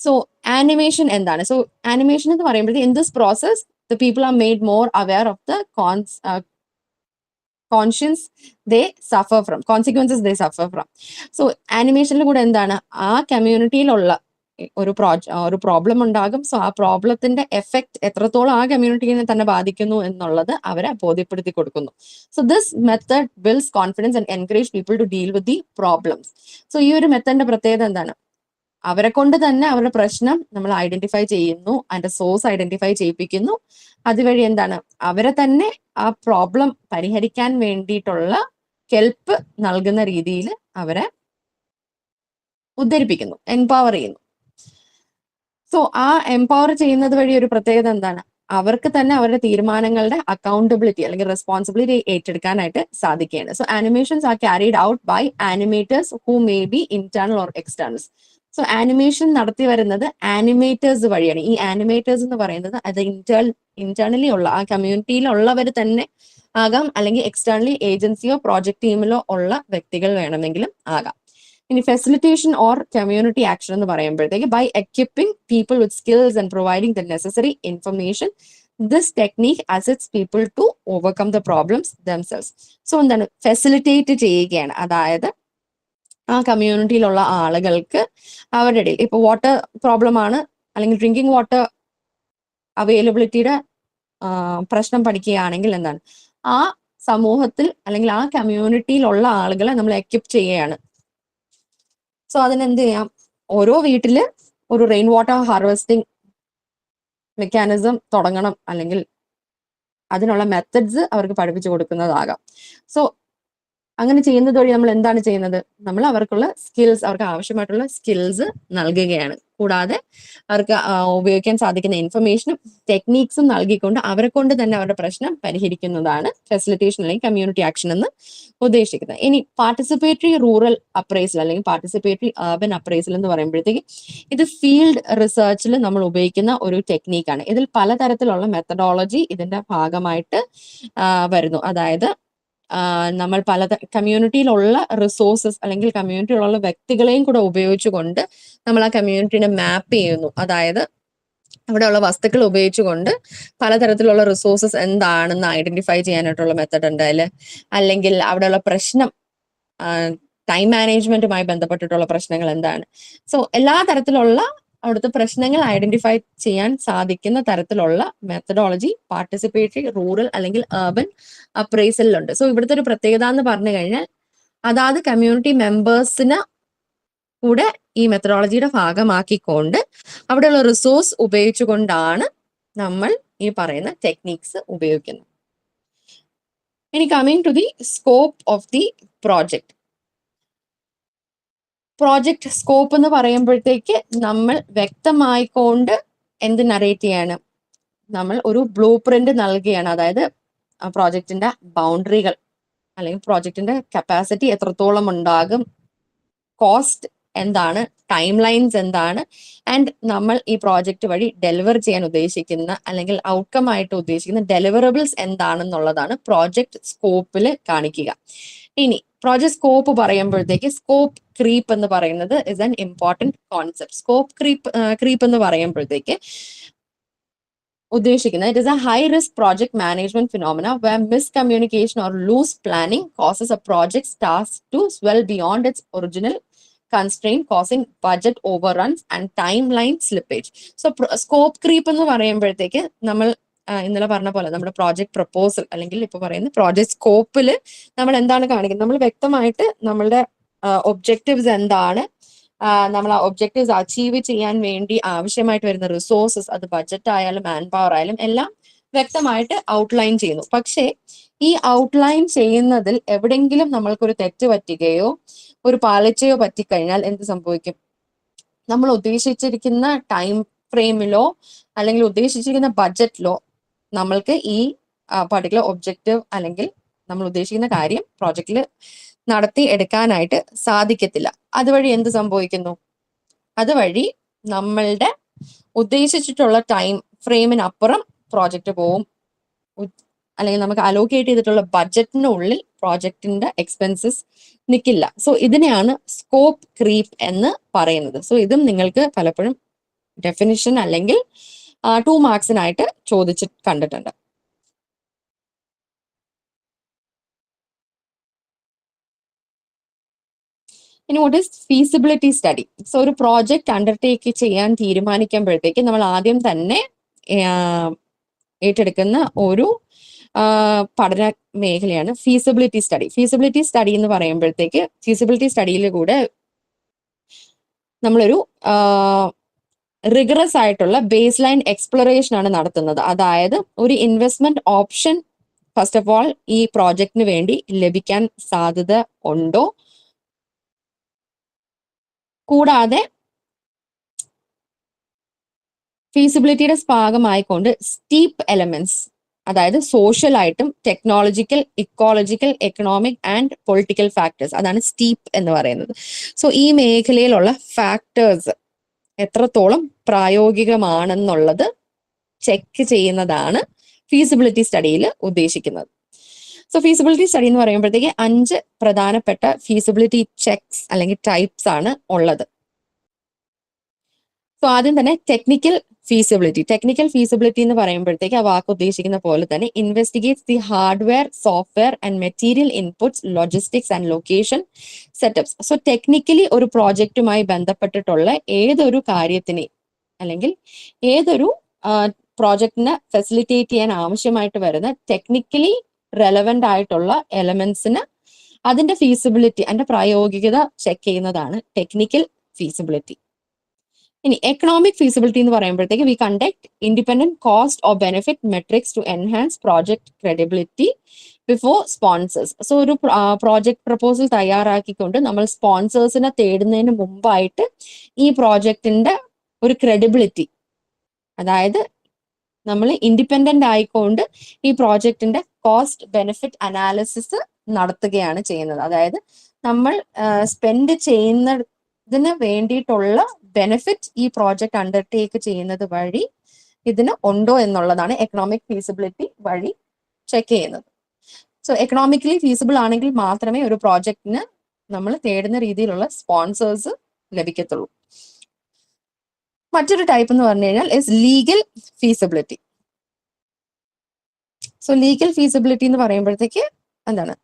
സോ ആനിമേഷൻ എന്താണ്? സോ ആനിമേഷൻ എന്ന് പറയുമ്പോഴത്തേക്ക് in this process the people are made more aware of the consequences they suffer from. So ആനിമേഷനിൽ കൂടെ എന്താണ്, ആ കമ്മ്യൂണിറ്റിയിലുള്ള ഒരു പ്രോബ്ലം ഉണ്ടാകും. സോ ആ പ്രോബ്ലത്തിന്റെ എഫക്ട് എത്രത്തോളം ആ കമ്മ്യൂണിറ്റിനെ തന്നെ ബാധിക്കുന്നു എന്നുള്ളത് അവരെ ബോധ്യപ്പെടുത്തി കൊടുക്കുന്നു. So this method builds confidence and encourage people to deal with the problems. So ഈ ഒരു മെത്തഡിന്റെ പ്രത്യേകത എന്താണ്, അവരെ കൊണ്ട് തന്നെ അവരുടെ പ്രശ്നം നമ്മൾ ഐഡന്റിഫൈ ചെയ്യുന്നു, അതിന്റെ സോഴ്സ് ഐഡന്റിഫൈ ചെയ്യിപ്പിക്കുന്നു. അതുവഴി എന്താണ്, അവരെ തന്നെ ആ പ്രോബ്ലം പരിഹരിക്കാൻ വേണ്ടിയിട്ടുള്ള ഹെൽപ്പ് നൽകുന്ന രീതിയിൽ അവരെ ഉദ്ധരിപ്പിക്കുന്നു, എംപവർ ചെയ്യുന്നു. സോ ആ എംപവർ ചെയ്യുന്നത് വഴി ഒരു പ്രത്യേകത എന്താണ്, അവർക്ക് തന്നെ അവരുടെ തീരുമാനങ്ങളുടെ അക്കൗണ്ടബിലിറ്റി അല്ലെങ്കിൽ റെസ്പോൺസിബിലിറ്റി ഏറ്റെടുക്കാനായിട്ട് സാധിക്കുകയാണ്. So animations are carried out by animators who may be internal or externals. So animation നടത്തി വരുന്നത് ആനിമേറ്റേഴ്സ് വഴിയാണ്. ഈ ആനിമേറ്റേഴ്സ് എന്ന് പറയുന്നത് അത് ഇന്റേണലി ഉള്ള ആ കമ്മ്യൂണിറ്റിയിലുള്ളവർ തന്നെ ആകാം, അല്ലെങ്കിൽ എക്സ്റ്റേണലി ഏജൻസിയോ പ്രോജക്ട് ടീമിലോ ഉള്ള വ്യക്തികൾ വേണമെങ്കിലും ആകാം. ഇനി ഫെസിലിറ്റേഷൻ ഓർ കമ്മ്യൂണിറ്റി ആക്ഷൻ എന്ന് പറയുമ്പോഴത്തേക്ക് by equipping people with skills and providing the necessary information, this technique assists people to overcome the problems themselves. So എന്താണ്, ഫെസിലിറ്റേറ്റ് ചെയ്യുകയാണ്. അതായത് ആ കമ്മ്യൂണിറ്റിയിലുള്ള ആളുകൾക്ക് അവരുടെ ഇടയിൽ ഇപ്പൊ വാട്ടർ പ്രോബ്ലം ആണ് അല്ലെങ്കിൽ ഡ്രിങ്കിങ് വാട്ടർ അവൈലബിലിറ്റിയുടെ പ്രശ്നം പഠിക്കുകയാണെങ്കിൽ എന്താണ്, ആ സമൂഹത്തിൽ അല്ലെങ്കിൽ ആ കമ്മ്യൂണിറ്റിയിലുള്ള ആളുകളെ നമ്മൾ എക്വിപ്പ് ചെയ്യുകയാണ്. സോ അതിനെന്ത് ചെയ്യാം, ഓരോ വീട്ടില് ഒരു റെയിൻ വാട്ടർ ഹാർവെസ്റ്റിംഗ് മെക്കാനിസം തുടങ്ങണം, അല്ലെങ്കിൽ അതിനുള്ള മെത്തഡ്സ് അവർക്ക് പഠിപ്പിച്ചു കൊടുക്കുന്നതാകാം. സോ അങ്ങനെ ചെയ്യുന്നത് വഴി നമ്മൾ എന്താണ് ചെയ്യുന്നത്, നമ്മൾ അവർക്കുള്ള സ്കിൽസ്, അവർക്ക് ആവശ്യമായിട്ടുള്ള സ്കിൽസ് നൽകുകയാണ്. കൂടാതെ അവർക്ക് ഉപയോഗിക്കാൻ സാധിക്കുന്ന ഇൻഫർമേഷനും ടെക്നീക്സും നൽകിക്കൊണ്ട് അവരെ കൊണ്ട് തന്നെ അവരുടെ പ്രശ്നം പരിഹരിക്കുന്നതാണ് ഫെസിലിറ്റേഷൻ അല്ലെങ്കിൽ കമ്മ്യൂണിറ്റി ആക്ഷൻ എന്ന് ഉദ്ദേശിക്കുന്നത്. ഇനി പാർട്ടിസിപ്പേറ്ററി റൂറൽ അപ്രൈസൽ അല്ലെങ്കിൽ പാർട്ടിസിപ്പേറ്ററി അർബൻ അപ്രൈസൽ എന്ന് പറയുമ്പോഴത്തേക്ക് ഇത് ഫീൽഡ് റിസർച്ചിൽ നമ്മൾ ഉപയോഗിക്കുന്ന ഒരു ടെക്നീക്കാണ്. ഇതിൽ പലതരത്തിലുള്ള മെത്തഡോളജി ഇതിന്റെ ഭാഗമായിട്ട് വരുന്നു. അതായത് നമ്മൾ കമ്മ്യൂണിറ്റിയിലുള്ള റിസോഴ്സസ് അല്ലെങ്കിൽ കമ്മ്യൂണിറ്റിയിലുള്ള വ്യക്തികളെയും കൂടെ ഉപയോഗിച്ചുകൊണ്ട് നമ്മൾ ആ കമ്മ്യൂണിറ്റിനെ മാപ്പ് ചെയ്യുന്നു. അതായത് അവിടെയുള്ള വസ്തുക്കൾ ഉപയോഗിച്ചുകൊണ്ട് പലതരത്തിലുള്ള റിസോഴ്സസ് എന്താണെന്ന് ഐഡന്റിഫൈ ചെയ്യാനായിട്ടുള്ള മെത്തഡ് ഉണ്ട് അതിൽ. അല്ലെങ്കിൽ അവിടെയുള്ള പ്രശ്നം ടൈം മാനേജ്മെന്റുമായി ബന്ധപ്പെട്ടിട്ടുള്ള പ്രശ്നങ്ങൾ എന്താണ്. സോ എല്ലാ തരത്തിലുള്ള അവിടുത്തെ പ്രശ്നങ്ങൾ ഐഡന്റിഫൈ ചെയ്യാൻ സാധിക്കുന്ന തരത്തിലുള്ള മെത്തഡോളജി പാർട്ടിസിപ്പേറ്ററി റൂറൽ അല്ലെങ്കിൽ അർബൻ അപ്രൈസലിലുണ്ട്. സോ ഇവിടുത്തെ ഒരു പ്രത്യേകത എന്ന് പറഞ്ഞു കഴിഞ്ഞാൽ അതാത് കമ്മ്യൂണിറ്റി മെമ്പേഴ്സിന് കൂടെ ഈ മെത്തഡോളജിയുടെ ഭാഗമാക്കിക്കൊണ്ട് അവിടെയുള്ള റിസോഴ്സ് ഉപയോഗിച്ചുകൊണ്ടാണ് നമ്മൾ ഈ പറയുന്ന ടെക്നിക്സ് ഉപയോഗിക്കുന്നത്. ഇനി coming to the scope of the project. Project scope എന്ന് പറയുമ്പോഴത്തേക്ക് നമ്മൾ വ്യക്തമായിക്കൊണ്ട് എന്ത് നറേറ്റ് ചെയ്യാണ്, നമ്മൾ ഒരു ബ്ലൂ പ്രിന്റ് നൽകുകയാണ്. അതായത് പ്രോജക്റ്റിന്റെ ബൗണ്ടറികൾ അല്ലെങ്കിൽ പ്രോജക്റ്റിന്റെ കപ്പാസിറ്റി എത്രത്തോളം ഉണ്ടാകും, കോസ്റ്റ് എന്താണ്, ടൈം ലൈൻസ് എന്താണ്, ആൻഡ് നമ്മൾ ഈ പ്രോജക്റ്റ് വഴി ഡെലിവർ ചെയ്യാൻ ഉദ്ദേശിക്കുന്ന അല്ലെങ്കിൽ ഔട്ട്കം ആയിട്ട് ഉദ്ദേശിക്കുന്ന ഡെലിവറബിൾസ് എന്താണെന്നുള്ളതാണ് പ്രോജക്റ്റ് സ്കോപ്പിൽ കാണിക്കുക. ഇനി പ്രോജക്റ്റ് സ്കോപ്പ് പറയുമ്പോഴത്തേക്ക് സ്കോപ്പ് ക്രീപ്പ് എന്ന് പറയുന്നത് is an important concept. Scope creep എന്ന് പറയുമ്പോഴത്തേക്ക് ഉദ്ദേശിക്കുന്നത് it is A high risk project management phenomena where miscommunication or loose planning causes a project's task to swell beyond its original constraint, causing budget overruns and timeline slippage. So scope creep എന്ന് പറയുമ്പോഴത്തേക്ക് നമ്മൾ ഇന്നലെ പറഞ്ഞ പോലെ നമ്മുടെ project proposal അല്ലെങ്കിൽ ഇപ്പൊ പറയുന്ന പ്രോജക്ട് സ്കോപ്പിൽ നമ്മൾ എന്താണ് കാണിക്കുന്നത്, നമ്മൾ വ്യക്തമായിട്ട് നമ്മളുടെ ഒബ്ജക്റ്റീവ്സ് എന്താണ്, നമ്മൾ ആ ഒബ്ജക്റ്റീവ്സ് അച്ചീവ് ചെയ്യാൻ വേണ്ടി ആവശ്യമായിട്ട് വരുന്ന റിസോഴ്സസ്, അത് ബഡ്ജറ്റ് ആയാലും മാൻ പവർ ആയാലും എല്ലാം വ്യക്തമായിട്ട് ഔട്ട്ലൈൻ ചെയ്യുന്നു. പക്ഷേ ഈ ഔട്ട്ലൈൻ ചെയ്യുന്നതിൽ എവിടെയെങ്കിലും നമ്മൾക്കൊരു തെറ്റ് പറ്റുകയോ ഒരു പാളിച്ചയോ പറ്റിക്കഴിഞ്ഞാൽ എന്ത് സംഭവിക്കും? നമ്മൾ ഉദ്ദേശിച്ചിരിക്കുന്ന ടൈം ഫ്രെയിമിലോ അല്ലെങ്കിൽ ഉദ്ദേശിച്ചിരിക്കുന്ന ബഡ്ജറ്റിലോ നമ്മൾക്ക് ഈ പർട്ടിക്കുലർ ഒബ്ജക്റ്റീവ് അല്ലെങ്കിൽ നമ്മൾ ഉദ്ദേശിക്കുന്ന കാര്യം പ്രോജക്റ്റിൽ നടത്തി എടുക്കാനായിട്ട് സാധിക്കത്തില്ല. അതുവഴി എന്ത് സംഭവിക്കുന്നു? അതുവഴി നമ്മളുടെ ഉദ്ദേശിച്ചിട്ടുള്ള ടൈം ഫ്രെയിമിനപ്പുറം പ്രോജക്റ്റ് പോവും, അല്ലെങ്കിൽ നമുക്ക് അലോക്കേറ്റ് ചെയ്തിട്ടുള്ള ബഡ്ജറ്റിനുള്ളിൽ പ്രോജക്റ്റിന്റെ എക്സ്പെൻസസ് നിൽക്കില്ല. സോ ഇതിനെയാണ് സ്കോപ്പ് ക്രീപ്പ് എന്ന് പറയുന്നത്. സോ ഇതും നിങ്ങൾക്ക് പലപ്പോഴും ഡെഫിനിഷൻ അല്ലെങ്കിൽ 2 മാർക്സിനായിട്ട് ചോദിച്ച് കണ്ടിട്ടുണ്ട്. ഇനി what is feasibility study? So ഒരു പ്രോജക്റ്റ് അണ്ടർടേക്ക് ചെയ്യാൻ തീരുമാനിക്കുമ്പോഴത്തേക്ക് നമ്മൾ ആദ്യം തന്നെ ഏറ്റെടുക്കുന്ന ഒരു പഠന മേഖലയാണ് ഫീസിബിലിറ്റി സ്റ്റഡി. ഫീസിബിലിറ്റി സ്റ്റഡി എന്ന് പറയുമ്പോഴത്തേക്ക് ഫീസിബിലിറ്റി സ്റ്റഡിയിൽ കൂടെ നമ്മളൊരു റിഗറസ് ആയിട്ടുള്ള ബേസ് ലൈൻ എക്സ്പ്ലോറേഷൻ ആണ് നടത്തുന്നത്. അതായത് ഒരു investment option first of all ഈ പ്രോജക്റ്റിന് വേണ്ടി ലഭിക്കാൻ സാധ്യത ഉണ്ടോ, കൂടാതെ ഫീസിബിലിറ്റിയുടെ ഭാഗമായിക്കൊണ്ട് സ്റ്റീപ്പ് എലമെന്റ്സ്, അതായത് സോഷ്യൽ ആയിട്ടും technological, ecological, economic and political factors, അതാണ് സ്റ്റീപ്പ് എന്ന് പറയുന്നത്. സോ ഈ മേഖലയിലുള്ള ഫാക്ടേഴ്സ് എത്രത്തോളം പ്രായോഗികമാണെന്നുള്ളത് ചെക്ക് ചെയ്യുന്നതാണ് ഫീസിബിലിറ്റി സ്റ്റഡിയിൽ ഉദ്ദേശിക്കുന്നത്. സോ ഫീസിബിലിറ്റി സ്റ്റഡി എന്ന് പറയുമ്പോഴത്തേക്ക് 5 പ്രധാനപ്പെട്ട ഫീസിബിലിറ്റി ചെക്സ് അല്ലെങ്കിൽ ടൈപ്സ് ആണ് ഉള്ളത്. സോ ആദ്യം തന്നെ ടെക്നിക്കൽ ഫീസിബിലിറ്റി. ടെക്നിക്കൽ ഫീസിബിലിറ്റി എന്ന് പറയുമ്പോഴത്തേക്ക് ആ വാക്ക് ഉദ്ദേശിക്കുന്ന പോലെ തന്നെ investigates the hardware, software and material inputs, logistics and location setups. So technically ഒരു പ്രോജക്റ്റുമായി ബന്ധപ്പെട്ടിട്ടുള്ള ഏതൊരു കാര്യത്തിനെ അല്ലെങ്കിൽ ഏതൊരു പ്രോജക്റ്റിനെ ഫെസിലിറ്റേറ്റ് ചെയ്യാൻ ആവശ്യമായിട്ട് വരുന്ന ടെക്നിക്കലി റെലവെന്റ് ആയിട്ടുള്ള എലമെന്റ്സിന് അതിന്റെ ഫീസിബിലിറ്റി, അതിന്റെ പ്രായോഗികത ചെക്ക് ചെയ്യുന്നതാണ് ടെക്നിക്കൽ ഫീസിബിലിറ്റി. ഇനി എക്കണോമിക് ഫീസിബിലിറ്റി എന്ന് പറയുമ്പോഴത്തേക്ക് V conduct independent cost or benefit matrix to enhance project credibility before sponsors. So ഒരു പ്രോജക്ട് പ്രപ്പോസൽ തയ്യാറാക്കിക്കൊണ്ട് നമ്മൾ സ്പോൺസേഴ്സിനെ തേടുന്നതിന് മുമ്പായിട്ട് ഈ പ്രോജക്റ്റിന്റെ ഒരു ക്രെഡിബിലിറ്റി, അതായത് നമ്മൾ ഇൻഡിപെൻഡന്റ് ആയിക്കൊണ്ട് ഈ പ്രോജക്റ്റിന്റെ കോസ്റ്റ് ബെനിഫിറ്റ് അനാലിസിസ് നടത്തുകയാണ് ചെയ്യുന്നത്. അതായത് നമ്മൾ സ്പെൻഡ് ചെയ്യുന്നതിന് വേണ്ടിയിട്ടുള്ള ബെനിഫിറ്റ് ഈ പ്രോജക്റ്റ് അണ്ടർടേക്ക് ചെയ്യുന്നത് വഴി ഇതിന് ഉണ്ടോ എന്നുള്ളതാണ് എക്കണോമിക് ഫീസിബിലിറ്റി വഴി ചെക്ക് ചെയ്യുന്നത്. സോ എക്കണോമിക്കലി ഫീസിബിൾ ആണെങ്കിൽ മാത്രമേ ഒരു പ്രോജക്റ്റിന് നമ്മൾ തേടുന്ന രീതിയിലുള്ള സ്പോൺസേഴ്സ് ലഭിക്കത്തുള്ളൂ. മറ്റൊരു ടൈപ്പ് എന്ന് പറഞ്ഞു കഴിഞ്ഞാൽ is legal feasibility. So legal feasibility എന്ന് പറയുമ്പോഴത്തേക്ക് എന്താണ്,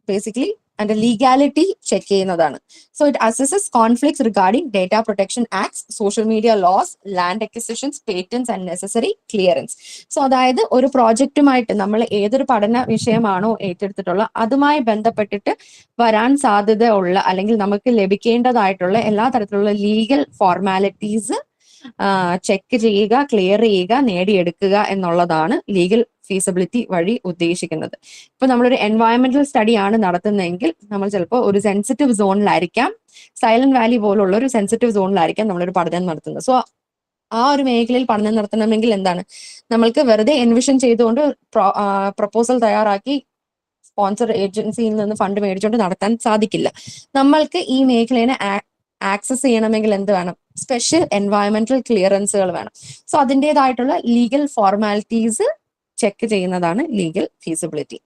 ബേസിക്കലി അതിന്റെ ലീഗാലിറ്റി ചെക്ക് ചെയ്യുന്നതാണ്. So it assesses conflicts regarding data protection acts, social media laws, land acquisitions, patents and necessary clearance. So അതായത് ഒരു പ്രോജക്റ്റുമായിട്ട് നമ്മൾ ഏതൊരു പഠന വിഷയമാണോ ഏറ്റെടുത്തിട്ടുള്ള അതുമായി ബന്ധപ്പെട്ടിട്ട് വരാൻ സാധ്യത ഉള്ള അല്ലെങ്കിൽ നമുക്ക് ലഭിക്കേണ്ടതായിട്ടുള്ള എല്ലാ തരത്തിലുള്ള ലീഗൽ ഫോർമാലിറ്റീസ് ചെക്ക് ചെയ്യുക, ക്ലിയർ ചെയ്യുക, നേടിയെടുക്കുക എന്നുള്ളതാണ് ലീഗൽ ഫീസിബിലിറ്റി വഴി ഉദ്ദേശിക്കുന്നത്. ഇപ്പൊ നമ്മളൊരു എൻവയോൺമെന്റൽ സ്റ്റഡി ആണ് നടത്തുന്നതെങ്കിൽ നമ്മൾ ചിലപ്പോൾ ഒരു സെൻസിറ്റീവ് സോണിലായിരിക്കാം, സൈലന്റ് വാലി പോലുള്ള ഒരു സെൻസിറ്റീവ് സോണിലായിരിക്കാം നമ്മളൊരു പഠനം നടത്തുന്നത്. സോ ആ ഒരു മേഖലയിൽ പഠനം നടത്തണമെങ്കിൽ എന്താണ്, നമ്മൾക്ക് വെറുതെ എൻവിഷൻ ചെയ്തുകൊണ്ട് പ്രപ്പോസൽ തയ്യാറാക്കി സ്പോൺസർ ഏജൻസിയിൽ നിന്ന് ഫണ്ട് മേടിച്ചുകൊണ്ട് നടത്താൻ സാധിക്കില്ല. നമ്മൾക്ക് ഈ മേഖലയെ ആക്സസ് ചെയ്യണമെങ്കിൽ എന്ത് വേണം, സ്പെഷ്യൽ എൻവയോൺമെന്റൽ ക്ലിയറൻസുകൾ വേണം. സോ അതിൻ്റെതായിട്ടുള്ള ലീഗൽ ഫോർമാലിറ്റീസ് ചെക്ക് ചെയ്യുന്നതാണ് ലീഗൽ ഫീസിബിലിറ്റി.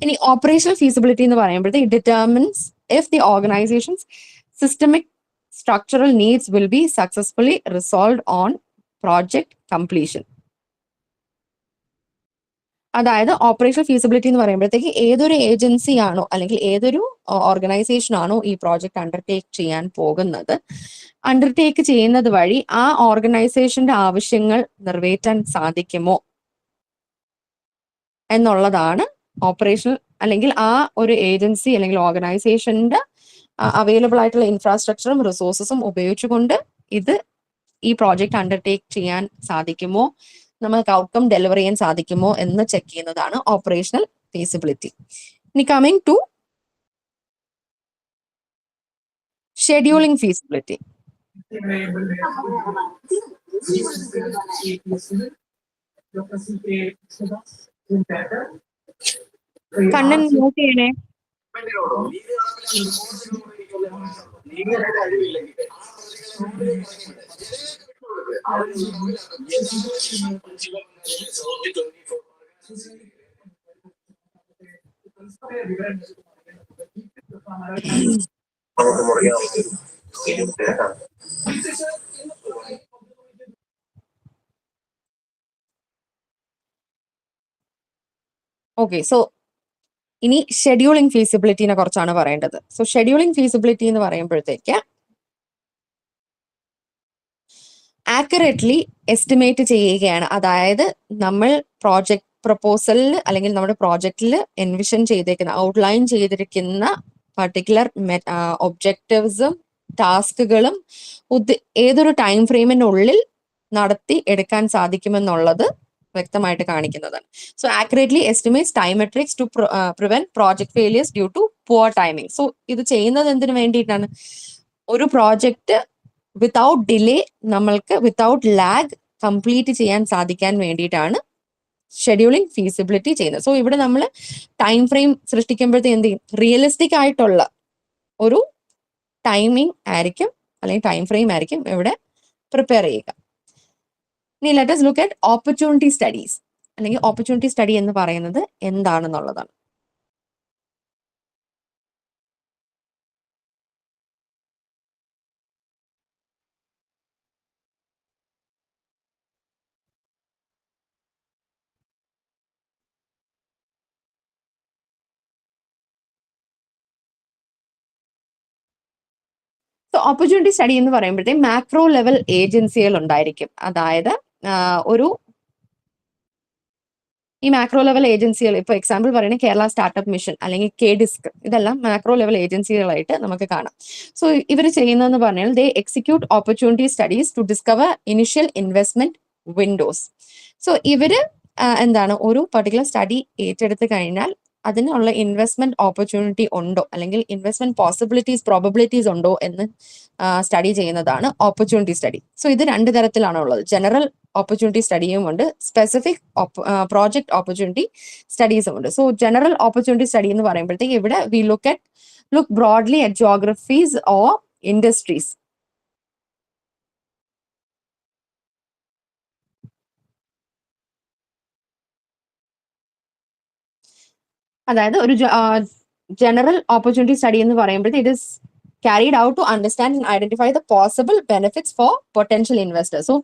ഇനി ഓപ്പറേഷണൽ ഫീസിബിലിറ്റി എന്ന് പറയുമ്പോഴത്തേക്ക് determines if the organisations systemic structural needs will be successfully resolve on project completion. അതായത് ഓപ്പറേഷണൽ ഫീസിബിലിറ്റി എന്ന് പറയുമ്പോഴത്തേക്ക് ഏതൊരു ഏജൻസി ആണോ അല്ലെങ്കിൽ ഏതൊരു ഓർഗനൈസേഷൻ ആണോ ഈ പ്രോജക്റ്റ് അണ്ടർടേക്ക് ചെയ്യാൻ പോകുന്നത്, അണ്ടർടേക്ക് ചെയ്യുന്നത് വഴി ആ ഓർഗനൈസേഷന്റെ ആവശ്യങ്ങൾ നിറവേറ്റാൻ സാധിക്കുമോ എന്നുള്ളതാണ് ഓപ്പറേഷണൽ, അല്ലെങ്കിൽ ആ ഒരു ഏജൻസി അല്ലെങ്കിൽ ഓർഗനൈസേഷന്റെ അവൈലബിൾ ആയിട്ടുള്ള ഇൻഫ്രാസ്ട്രക്ചറും റിസോഴ്സസും ഉപയോഗിച്ചുകൊണ്ട് ഈ പ്രോജക്റ്റ് അണ്ടർടേക്ക് ചെയ്യാൻ സാധിക്കുമോ, നമുക്ക് ഔട്ട്കം ഡെലിവർ ചെയ്യാൻ സാധിക്കുമോ എന്ന് ചെക്ക് ചെയ്യുന്നതാണ് ഓപ്പറേഷണൽ ഫീസിബിലിറ്റി. ഇനി coming to scheduling feasibility. Kannan note ചെയ്യണേ. ഓക്കെ, സോ ഇനി ഷെഡ്യൂളിംഗ് ഫീസിബിലിറ്റിനെ കുറിച്ചാണ് പറയേണ്ടത്. സോ ഷെഡ്യൂളിംഗ് ഫീസിബിലിറ്റി എന്ന് പറയുമ്പോഴത്തേക്ക് ആക്യുറേറ്റ്ലി എസ്റ്റിമേറ്റ് ചെയ്യുകയാണ്. അതായത് നമ്മൾ പ്രോജക്ട് പ്രപ്പോസലിൽ അല്ലെങ്കിൽ നമ്മുടെ പ്രോജക്റ്റിൽ എൻവിഷൻ ചെയ്തേക്കുന്ന ഔട്ട്ലൈൻ ചെയ്തിരിക്കുന്ന പർട്ടിക്കുലർ ഒബ്ജക്റ്റീവ്സും ടാസ്കുകളും ഏതൊരു ടൈം ഫ്രെയിമിനുള്ളിൽ നടത്തി എടുക്കാൻ സാധിക്കുമെന്നുള്ളത് വ്യക്തമായിട്ട് കാണിക്കുന്നതാണ്. So accurately estimates time metrics to prevent project failures due to poor timing. So ഇത് ചെയ്യുന്നത് എന്തിനു വേണ്ടിയിട്ടാണ്, ഒരു പ്രോജക്റ്റ് വിത്തൗട്ട് ഡിലേ നമ്മൾക്ക് വിത്തൗട്ട് ലാഗ് കംപ്ലീറ്റ് ചെയ്യാൻ സാധിക്കാൻ വേണ്ടിയിട്ടാണ് ഷെഡ്യൂളിംഗ് ഫീസിബിലിറ്റി ചെയ്യുന്നത്. സോ ഇവിടെ നമ്മൾ ടൈം ഫ്രെയിം സൃഷ്ടിക്കുമ്പോഴത്തേക്ക് എന്ത് ചെയ്യും, റിയലിസ്റ്റിക് ആയിട്ടുള്ള ഒരു ടൈമിംഗ് ആയിരിക്കും അല്ലെങ്കിൽ ടൈം ഫ്രെയിം ആയിരിക്കും ഇവിടെ പ്രിപ്പയർ ചെയ്യുക. ഇനി let us look at opportunity studies, അല്ലെങ്കിൽ ഓപ്പർച്യൂണിറ്റി സ്റ്റഡി എന്ന് പറയുന്നത് എന്താണെന്നുള്ളതാണ്. സോ ഓപ്പർച്യൂണിറ്റി സ്റ്റഡി എന്ന് പറയുമ്പോഴത്തേക്ക് മാക്രോ ലെവൽ ഏജൻസികൾ ഉണ്ടായിരിക്കും. അതായത് ഈ മാക്രോ ലെവൽ ഏജൻസികൾ, ഇപ്പൊ എക്സാമ്പിൾ പറയുന്നത് കേരള സ്റ്റാർട്ടപ്പ് മിഷൻ അല്ലെങ്കിൽ KDISC, ഇതെല്ലാം മാക്രോ ലെവൽ ഏജൻസികളായിട്ട് നമുക്ക് കാണാം. സോ ഇവർ ചെയ്യുന്നതെന്ന് പറഞ്ഞാൽ they execute opportunity studies to discover initial investment windows. So ഇവര് എന്താണ്, ഒരു പർട്ടിക്കുലർ സ്റ്റഡി ഏറ്റെടുത്ത് കഴിഞ്ഞാൽ അതിനുള്ള ഇൻവെസ്റ്റ്മെന്റ് ഓപ്പർച്യൂണിറ്റി ഉണ്ടോ അല്ലെങ്കിൽ ഇൻവെസ്റ്റ്മെന്റ് പ്രോബബിലിറ്റീസ് ഉണ്ടോ എന്ന് സ്റ്റഡി ചെയ്യുന്നതാണ് ഓപ്പർച്യൂണിറ്റി സ്റ്റഡി. സോ ഇത് രണ്ട് തരത്തിലാണ് ഉള്ളത്. ജനറൽ ഓപ്പർച്യൂണിറ്റി സ്റ്റഡിയും ഉണ്ട്, സ്പെസിഫിക് പ്രോജക്ട് ഓപ്പർച്യൂണിറ്റി സ്റ്റഡീസും ഉണ്ട്. സോ ജനറൽ ഓപ്പർച്യൂണിറ്റി സ്റ്റഡി എന്ന് പറയുമ്പോഴത്തേക്ക് ഇവിടെ V look broadly at geographies or industries. അതായത് ഒരു ജനറൽ ഓപ്പർച്യൂണിറ്റി സ്റ്റഡി എന്ന് പറയുമ്പോഴത്തേക്ക് it is carried out to understand and identify the possible benefits for potential investors. So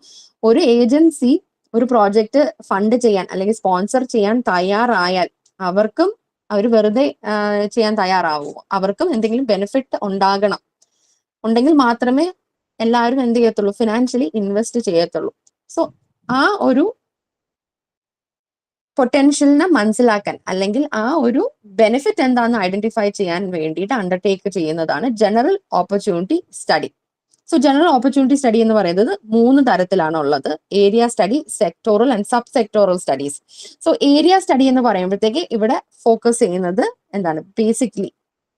ഒരു agency ഒരു പ്രോജക്റ്റ് ഫണ്ട് ചെയ്യാൻ അല്ലെങ്കിൽ സ്പോൺസർ ചെയ്യാൻ തയ്യാറായാൽ അവർ വെറുതെ ചെയ്യാൻ തയ്യാറാവൂ, അവർക്കും എന്തെങ്കിലും ബെനിഫിറ്റ് ഉണ്ടെങ്കിൽ മാത്രമേ എല്ലാവരും എന്ത് ചെയ്യത്തുള്ളൂ, ഫിനാൻഷ്യലി ഇൻവെസ്റ്റ് ചെയ്യത്തുള്ളൂ. സോ ആ ഒരു പൊട്ടൻഷ്യലിനെ മനസ്സിലാക്കാൻ അല്ലെങ്കിൽ ആ ഒരു ബെനിഫിറ്റ് എന്താണെന്ന് ഐഡന്റിഫൈ ചെയ്യാൻ വേണ്ടിയിട്ട് അണ്ടർടേക്ക് ചെയ്യുന്നതാണ് general opportunity study. So general opportunity study എന്ന് പറയുന്നത് 3 തരത്തിലാണ് ഉള്ളത്: area study, sectoral and sub sectoral studies. So area study എന്ന് പറയുമ്പോഴത്തേക്ക് ഇവിടെ ഫോക്കസ് ചെയ്യുന്നത് എന്താണ്, ബേസിക്കലി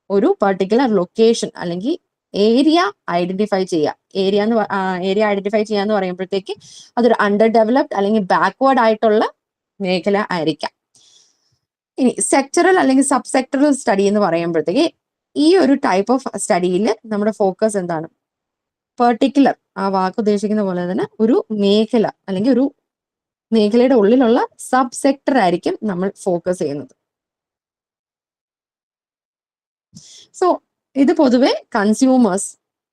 ഒരു പർട്ടിക്കുലർ ലൊക്കേഷൻ അല്ലെങ്കിൽ ഏരിയ ഐഡന്റിഫൈ ചെയ്യുക. ഏരിയ ഐഡന്റിഫൈ ചെയ്യുക എന്ന് പറയുമ്പോഴത്തേക്ക് അതൊരു അണ്ടർ ഡെവലപ്ഡ് അല്ലെങ്കിൽ ബാക്ക്വേർഡ് ആയിട്ടുള്ള മേഖല ആയിരിക്കാം. ഇനി സെക്ടറൽ അല്ലെങ്കിൽ സബ് സെക്ടറൽ സ്റ്റഡി എന്ന് പറയുമ്പോഴത്തേക്ക് ഈ ഒരു ടൈപ്പ് ഓഫ് സ്റ്റഡിയിൽ നമ്മുടെ ഫോക്കസ് എന്താണ്, പെർട്ടിക്കുലർ, ആ വാക്ക് ഉദ്ദേശിക്കുന്ന പോലെ തന്നെ ഒരു മേഖല അല്ലെങ്കിൽ ഒരു മേഖലയുടെ ഉള്ളിലുള്ള സബ് സെക്ടർ ആയിരിക്കും നമ്മൾ ഫോക്കസ് ചെയ്യുന്നത്. സോ ഇത് പൊതുവെ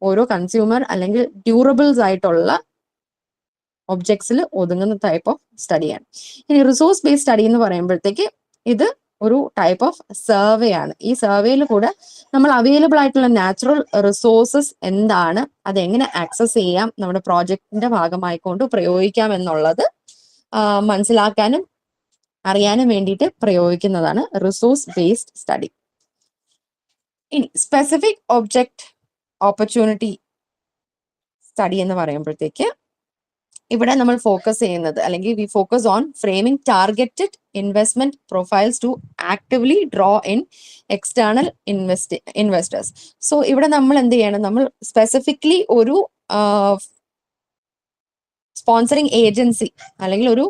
ഓരോ കൺസ്യൂമർ അല്ലെങ്കിൽ ഡ്യൂറബിൾസ് ആയിട്ടുള്ള ഒബ്ജക്ട്സിൽ ഒതുങ്ങുന്ന ടൈപ്പ് ഓഫ് സ്റ്റഡിയാണ്. ഇനി റിസോഴ്സ് ബേസ്ഡ് സ്റ്റഡി എന്ന് പറയുമ്പോഴത്തേക്ക് ഇത് ഒരു ടൈപ്പ് ഓഫ് സർവേ ആണ്. ഈ സർവേയിൽ കൂടെ നമ്മൾ അവൈലബിൾ ആയിട്ടുള്ള നാച്ചുറൽ റിസോഴ്സസ് എന്താണ്, അതെങ്ങനെ ആക്സസ് ചെയ്യാം, നമ്മുടെ പ്രോജക്റ്റിന്റെ ഭാഗമായിക്കൊണ്ട് പ്രയോഗിക്കാം എന്നുള്ളത് മനസ്സിലാക്കാനും അറിയാനും വേണ്ടിയിട്ട് പ്രയോഗിക്കുന്നതാണ് റിസോഴ്സ് ബേസ്ഡ് സ്റ്റഡി. ഇനി സ്പെസിഫിക് ഒബ്ജക്റ്റ് ഓപ്പർച്യൂണിറ്റി സ്റ്റഡി എന്ന് പറയുമ്പോഴത്തേക്ക് ഇവിടെ നമ്മൾ ഫോക്കസ് ചെയ്യുന്നത് അല്ലെങ്കിൽ we focus on framing targeted investment profiles to actively draw in external investors. So ഇവിടെ നമ്മൾ എന്ത് ചെയ്യണം, നമ്മൾ സ്പെസിഫിക്കലി ഒരു സ്പോൺസറിങ് ഏജൻസി അല്ലെങ്കിൽ ഒരു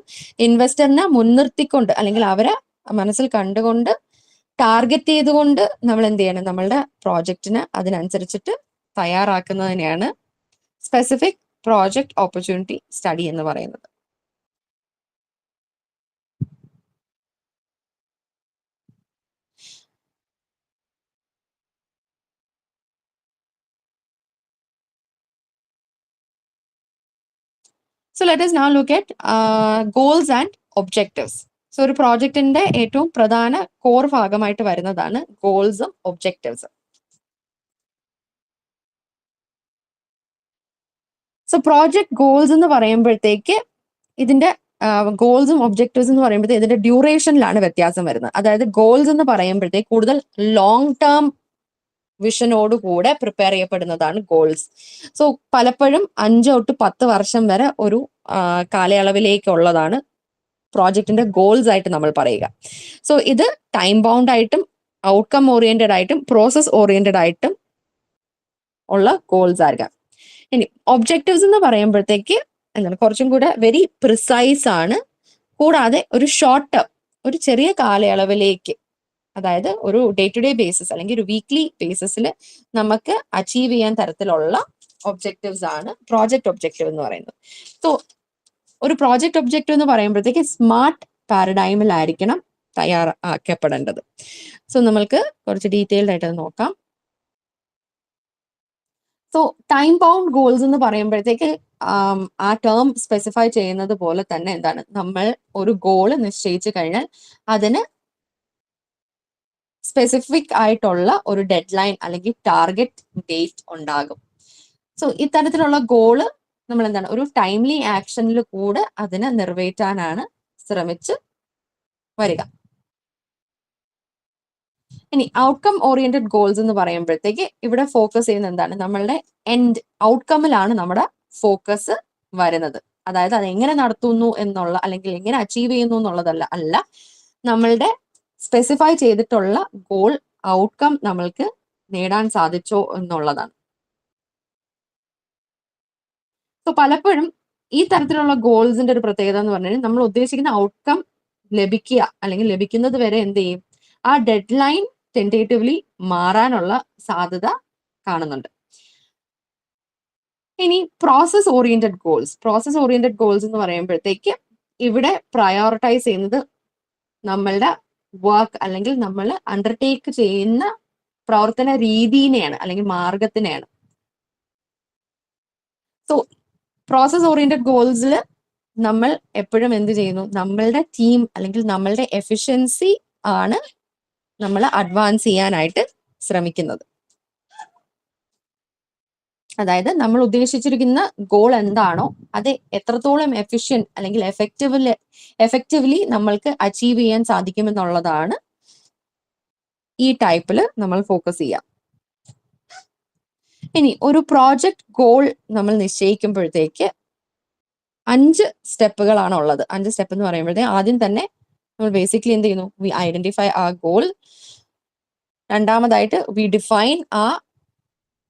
ഇൻവെസ്റ്ററിനെ മുൻനിർത്തിക്കൊണ്ട് അല്ലെങ്കിൽ അവരെ മനസ്സിൽ കണ്ടുകൊണ്ട് ടാർഗറ്റ് ചെയ്തുകൊണ്ട് നമ്മൾ എന്ത് ചെയ്യണം, നമ്മളുടെ പ്രോജക്റ്റിന് അതിനനുസരിച്ചിട്ട് തയ്യാറാക്കുന്നതിനെയാണ് സ്പെസിഫിക് പ്രോജക്റ്റ് ഓപ്പർച്യൂണിറ്റി സ്റ്റഡി എന്ന് പറയുന്നത്. So let us now look at goals and objectives. So ഒരു പ്രോജക്റ്റിന്റെ ഏറ്റവും പ്രധാന കോർ ഭാഗമായിട്ട് വരുന്നതാണ് ഗോൾസും ഒബ്ജക്റ്റീവ്സും. സോ പ്രോജക്ട് ഗോൾസ് എന്ന് പറയുമ്പോഴത്തേക്ക് ഇതിന്റെ ഗോൾസും ഒബ്ജക്റ്റീവ്സ് എന്ന് പറയുമ്പോഴത്തേക്ക് ഇതിന്റെ ഡ്യൂറേഷനിലാണ് വ്യത്യാസം വരുന്നത്. അതായത് ഗോൾസ് എന്ന് പറയുമ്പോഴത്തേക്ക് കൂടുതൽ ലോങ് ടേം വിഷനോട് കൂടെ പ്രിപ്പയർ ചെയ്യപ്പെടുന്നതാണ് ഗോൾസ്. സോ പലപ്പോഴും 5 തൊട്ട് 10 വർഷം വരെ ഒരു കാലയളവിലേക്കുള്ളതാണ് പ്രോജക്റ്റിന്റെ ഗോൾസ് ആയിട്ട് നമ്മൾ പറയുക. സോ ഇത് ടൈം ബൗണ്ട് ആയിട്ടും ഔട്ട്കം ഓറിയന്റഡ് ആയിട്ടും പ്രോസസ് ഓറിയന്റഡ് ആയിട്ടും ഉള്ള ഗോൾസ് ആയിരിക്കാം. ഇനി ഒബ്ജക്റ്റീവ്സ് എന്ന് പറയുമ്പോഴത്തേക്ക് എന്താണ്, കുറച്ചും കൂടെ വെരി പ്രിസൈസ് ആണ്. കൂടാതെ ഒരു ഷോർട്ട് ടേം, ഒരു ചെറിയ കാലയളവിലേക്ക്, അതായത് ഒരു ഡേ ടു ഡേ ബേസിസ് അല്ലെങ്കിൽ ഒരു വീക്ക്ലി ബേസിസിൽ നമുക്ക് അച്ചീവ് ചെയ്യാൻ തരത്തിലുള്ള ഒബ്ജക്റ്റീവ്സ് ആണ് പ്രോജക്റ്റ് ഒബ്ജക്റ്റീവ് എന്ന് പറയുന്നത്. സോ ഒരു പ്രോജക്റ്റ് ഒബ്ജക്റ്റീവ് എന്ന് പറയുമ്പോഴത്തേക്ക് സ്മാർട്ട് പാരഡൈമിലായിരിക്കണം തയ്യാറാക്കപ്പെടേണ്ടത്. സോ നമ്മൾക്ക് കുറച്ച് ഡീറ്റെയിൽഡ് ആയിട്ട് അത് നോക്കാം. സോ ടൈം ബൗണ്ട് ഗോൾസ് എന്ന് പറയുമ്പോഴത്തേക്ക് ആ ടേം സ്പെസിഫൈ ചെയ്യുന്നത് പോലെ തന്നെ എന്താണ്, നമ്മൾ ഒരു ഗോള് നിശ്ചയിച്ചു കഴിഞ്ഞാൽ അതിന് സ്പെസിഫിക് ആയിട്ടുള്ള ഒരു ഡെഡ് ലൈൻ അല്ലെങ്കിൽ ടാർഗറ്റ് ഡേറ്റ് ഉണ്ടാകും. സോ ഇത്തരത്തിലുള്ള ഗോള് നമ്മൾ എന്താണ്, ഒരു ടൈംലി ആക്ഷനിൽ കൂടെ അതിനെ നിറവേറ്റാനാണ് ശ്രമിച്ച് വരിക. ഇനി ഔട്ട്കം ഓറിയന്റഡ് ഗോൾസ് എന്ന് പറയുമ്പോഴത്തേക്ക് ഇവിടെ ഫോക്കസ് ചെയ്യുന്നത് എന്താണ്, നമ്മളുടെ എൻഡ് ഔട്ട്കമ്മിലാണ് നമ്മുടെ ഫോക്കസ് വരുന്നത്. അതായത് അത് എങ്ങനെ നടത്തുന്നു എന്നുള്ള അല്ലെങ്കിൽ എങ്ങനെ അച്ചീവ് ചെയ്യുന്നു എന്നുള്ളതല്ല നമ്മളുടെ സ്പെസിഫൈ ചെയ്തിട്ടുള്ള ഗോൾ ഔട്ട്കം നമ്മൾക്ക് നേടാൻ സാധിച്ചോ എന്നുള്ളതാണ്. സോ പലപ്പോഴും ഈ തരത്തിലുള്ള ഗോൾസിന്റെ ഒരു പ്രത്യേകത എന്ന് പറഞ്ഞാൽ നമ്മൾ ഉദ്ദേശിക്കുന്ന ഔട്ട്കം ലഭിക്കുക അല്ലെങ്കിൽ ലഭിക്കുന്നത് വരെ എന്ത് ചെയ്യും, ആ ഡെഡ് ലൈൻ ടെൻറ്റേറ്റീവ്ലി മാറാനുള്ള സാധ്യത കാണുന്നുണ്ട്. ഇനി പ്രോസസ് ഓറിയന്റഡ് ഗോൾസ് എന്ന് പറയുമ്പോഴത്തേക്ക് ഇവിടെ പ്രയോറിറ്റൈസ് ചെയ്യുന്നത് നമ്മളുടെ വർക്ക് അല്ലെങ്കിൽ നമ്മൾ അണ്ടർടേക്ക് ചെയ്യുന്ന പ്രവർത്തന രീതിനെയാണ് അല്ലെങ്കിൽ മാർഗത്തിനെയാണ്. സോ പ്രോസസ് ഓറിയന്റഡ് ഗോൾസിൽ നമ്മൾ എപ്പോഴും എന്ത് ചെയ്യുന്നു, നമ്മളുടെ ടീം അല്ലെങ്കിൽ നമ്മളുടെ എഫിഷ്യൻസി ആണ് നമ്മൾ അഡ്വാൻസ് ചെയ്യാനായിട്ട് ശ്രമിക്കുന്നത്. അതായത് നമ്മൾ ഉദ്ദേശിച്ചിരിക്കുന്ന ഗോൾ എന്താണോ അത് എത്രത്തോളം എഫിഷ്യന്റ് അല്ലെങ്കിൽ എഫക്റ്റീവ്ലി നമ്മൾക്ക് അച്ചീവ് ചെയ്യാൻ സാധിക്കുമെന്നുള്ളതാണ് ഈ ടൈപ്പിൽ നമ്മൾ ഫോക്കസ് ചെയ്യാം. ഇനി ഒരു പ്രോജക്റ്റ് ഗോൾ നമ്മൾ നിശ്ചയിക്കുമ്പോഴത്തേക്ക് 5 സ്റ്റെപ്പുകളാണ് ഉള്ളത്. 5 സ്റ്റെപ്പ് എന്ന് പറയുമ്പോഴത്തേക്ക് ആദ്യം തന്നെ നമ്മൾ ബേസിക്കലി എന്ത് ചെയ്യുന്നു, വി ഐഡന്റിഫൈ ആ ഗോൾ. രണ്ടാമതായിട്ട് വി ഡിഫൈൻ ആ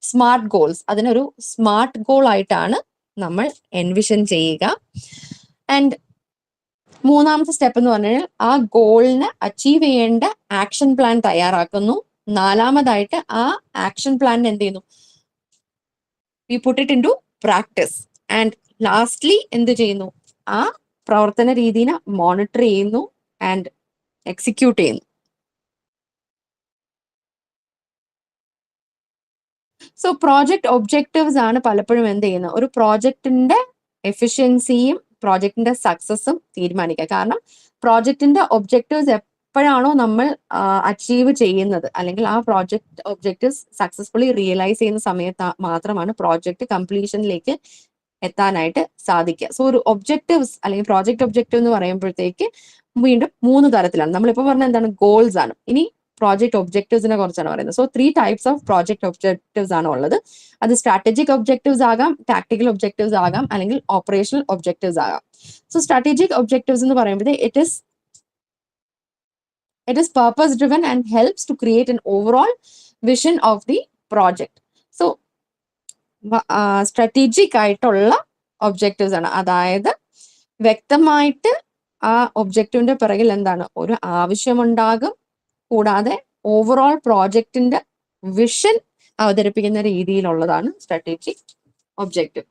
സ്മാർട്ട് ഗോൾസ്. അതിനൊരു സ്മാർട്ട് ഗോൾ ആയിട്ടാണ് നമ്മൾ എൻവിഷൻ ചെയ്യുക. ആൻഡ് മൂന്നാമത്തെ സ്റ്റെപ്പ് എന്ന് പറഞ്ഞാൽ ആ ഗോളിന് അച്ചീവ് ചെയ്യേണ്ട ആക്ഷൻ പ്ലാൻ തയ്യാറാക്കുന്നു. നാലാമതായിട്ട് ആ ആക്ഷൻ പ്ലാൻ എന്ത് ചെയ്യുന്നു, we put it into practice. And lastly എന്ത് ചെയ്യുന്നു, ആ പ്രവർത്തന രീതിനെ മോണിറ്റർ ചെയ്യുന്നു ആൻഡ് എക്സിക്യൂട്ട് ചെയ്യുന്നു. സോ പ്രോജക്റ്റ് ഒബ്ജക്റ്റീവ്സ് ആണ് പലപ്പോഴും എന്ത് ചെയ്യുന്നത്, ഒരു പ്രോജക്റ്റിന്റെ എഫിഷ്യൻസിയും പ്രോജക്റ്റിന്റെ സക്സസും തീരുമാനിക്കുക. കാരണം പ്രോജക്റ്റിന്റെ ഒബ്ജക്റ്റീവ്സ് എപ്പോഴാണോ നമ്മൾ അച്ചീവ് ചെയ്യുന്നത് അല്ലെങ്കിൽ ആ പ്രോജക്റ്റ് ഒബ്ജക്റ്റീവ്സ് സക്സസ്ഫുള്ളി റിയലൈസ് ചെയ്യുന്ന സമയത്ത് മാത്രമാണ് പ്രോജക്റ്റ് കംപ്ലീഷനിലേക്ക് എത്താനായിട്ട് സാധിക്കുക. സോ ഒരു ഒബ്ജക്റ്റീവ്സ് അല്ലെങ്കിൽ പ്രോജക്റ്റ് ഒബ്ജക്റ്റീവ് എന്ന് പറയുമ്പോഴത്തേക്ക് വീണ്ടും 3 തരത്തിലാണ്. നമ്മളിപ്പോൾ പറഞ്ഞ എന്താണ്, ഗോൾസ് ആണ്. ഇനി പ്രോജക്റ്റ് ഒബ്ജക്റ്റീവ്സിനെ കുറിച്ചാണ് പറയുന്നത്. So 3 types of project objectives ആണ് ഉള്ളത്. അത് സ്ട്രാറ്റജിക് ഒബ്ജക്റ്റീവ്സ് ആകാം, ടാക്ടിക്കൽ ഒബ്ജക്റ്റീവ്സ് ആകാം, അല്ലെങ്കിൽ ഓപ്പറേഷണൽ ഒബ്ജക്റ്റീവ്സ് ആകാം. സോ സ്ട്രാറ്റജിക് ഒബ്ജക്റ്റീവ്സ് എന്ന് പറയുമ്പോൾ it is purpose driven and helps to create an overall vision of the project. So strategic ആയിട്ടുള്ള ഒബ്ജക്റ്റീവ്സ് ആണ്. അതായത് വ്യക്തമായിട്ട് ആ ഒബ്ജക്റ്റീവിന്റെ പിറകിൽ എന്താണ്, ഒരു ആവശ്യമുണ്ടാകും. കൂടാതെ ഓവറോൾ പ്രോജക്റ്റിന്റെ വിഷൻ അവതരിപ്പിക്കുന്ന രീതിയിലുള്ളതാണ് strategic objective.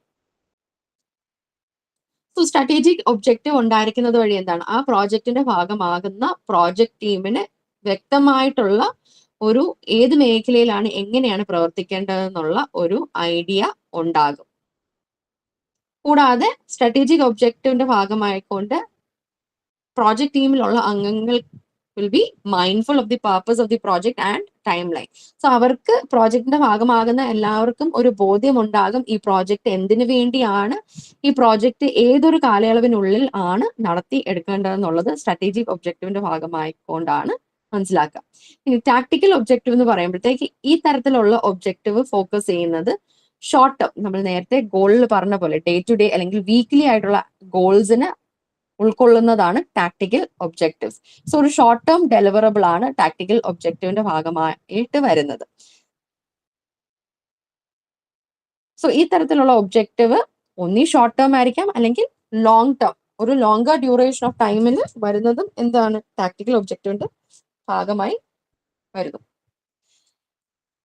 So strategic objective ഉണ്ടായിരിക്കുന്നത് വഴി എന്താണ്, ആ പ്രോജക്റ്റിന്റെ ഭാഗമാകുന്ന പ്രോജക്റ്റ് ടീമിന് വ്യക്തമായിട്ടുള്ള ഒരു ഏത് മേഖലയിലാണ് എങ്ങനെയാണ് പ്രവർത്തിക്കേണ്ടതെന്നുള്ള ഒരു ഐഡിയ ഉണ്ടാകും. കൂടാതെ സ്ട്രാറ്റജിക് ഒബ്ജക്റ്റീവിന്റെ ഭാഗമായിക്കൊണ്ട് പ്രോജക്റ്റ് ടീമിലുള്ള അംഗങ്ങൾ will be mindful of the purpose of the project and timeline. So അവർക്ക് പ്രോജക്റ്റിന്റെ ഭാഗമാകുന്ന എല്ലാവർക്കും ഒരു ബോധ്യം ഉണ്ടാകും ഈ പ്രോജക്റ്റ് എന്തിനു വേണ്ടിയാണ്, ഈ പ്രോജക്റ്റ് ഏതൊരു കാലയളവിനുള്ളിൽ ആണ് നടത്തി എടുക്കേണ്ടതെന്നുള്ളത് സ്ട്രാറ്റജിക് ഒബ്ജക്റ്റീവിന്റെ ഭാഗമായിക്കൊണ്ടാണ് മനസ്സിലാക്കുക. ഇനി ടാക്ടിക്കൽ ഒബ്ജക്റ്റീവ് എന്ന് പറയുമ്പോഴത്തേക്ക് ഈ തരത്തിലുള്ള ഒബ്ജക്റ്റീവ് ഫോക്കസ് ചെയ്യുന്നത് ഷോർട്ട് ടേം, നമ്മൾ നേരത്തെ ഗോളിൽ പറഞ്ഞ പോലെ ഡേ ടു ഡേ അല്ലെങ്കിൽ വീക്ക്ലി ആയിട്ടുള്ള ഗോൾസിന് ഉൾക്കൊള്ളുന്നതാണ് ടാക്ടിക്കൽ ഒബ്ജക്റ്റീവ്സ്. സോ ഒരു ഷോർട്ട് ടേം ഡെലിവറബിൾ ആണ് ടാക്ടിക്കൽ ഒബ്ജക്റ്റീവിന്റെ ഭാഗമായിട്ട് വരുന്നത്. സോ ഈ തരത്തിലുള്ള ഒബ്ജക്റ്റീവ് ഒന്നി ഷോർട്ട് ടേം ആയിരിക്കാം അല്ലെങ്കിൽ ലോങ് ടേം, ഒരു ലോങ്കർ ഡ്യൂറേഷൻ ഓഫ് ടൈമിൽ വരുന്നതും എന്താണ് ടാക്ടിക്കൽ ഒബ്ജക്റ്റീവിന്റെ ഭാഗമായി വരുന്നു.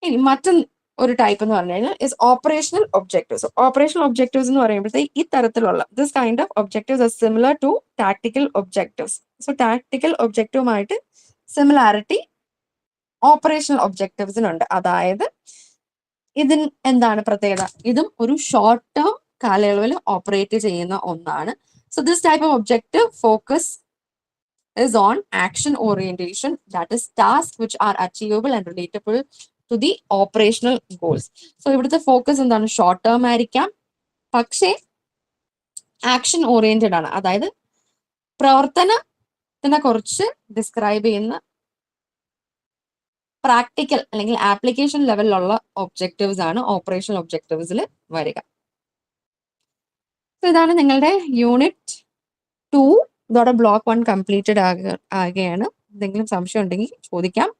ഇനി ഒരു ടൈപ്പ് എന്ന് പറഞ്ഞു കഴിഞ്ഞാൽ is operational objectives. Operational objectives എന്ന് പറയുമ്പോഴത്തേക്ക് ഈ തരത്തിലുള്ള this kind of objectives are similar to tactical objectives. So tactical ഒബ്ജക്റ്റീവുമായിട്ട് സിമിലാരിറ്റി ഓപ്പറേഷണൽ ഒബ്ജക്റ്റീവ്സിനുണ്ട്. അതായത് ഇതിന് എന്താണ് പ്രത്യേകത, ഇതും ഒരു ഷോർട്ട് ടേം കാലയളവിൽ ഓപ്പറേറ്റ് ചെയ്യുന്ന ഒന്നാണ്. So this type of objective focus is on action orientation, that is tasks which are achievable and relatable to the operational goals. So ഇവിടുത്തെ ഫോക്കസ് എന്താണ്, ഷോർട്ട് ടേം ആയിരിക്കാം, പക്ഷേ ആക്ഷൻ ഓറിയന്റഡ് ആണ്. അതായത് പ്രവർത്തനത്തിനെ കുറിച്ച് ഡിസ്ക്രൈബ് ചെയ്യുന്ന പ്രാക്ടിക്കൽ അല്ലെങ്കിൽ ആപ്ലിക്കേഷൻ ലെവലിലുള്ള ഒബ്ജക്റ്റീവ്സ് ആണ് ഓപ്പറേഷണൽ ഒബ്ജക്റ്റീവ്സിൽ വരിക. സോ ഇതാണ് നിങ്ങളുടെ യൂണിറ്റ് 2. ഇതോടെ ബ്ലോക്ക് 1 കംപ്ലീറ്റഡ് ആകുകയാണ്. എന്തെങ്കിലും സംശയം ഉണ്ടെങ്കിൽ ചോദിക്കാം.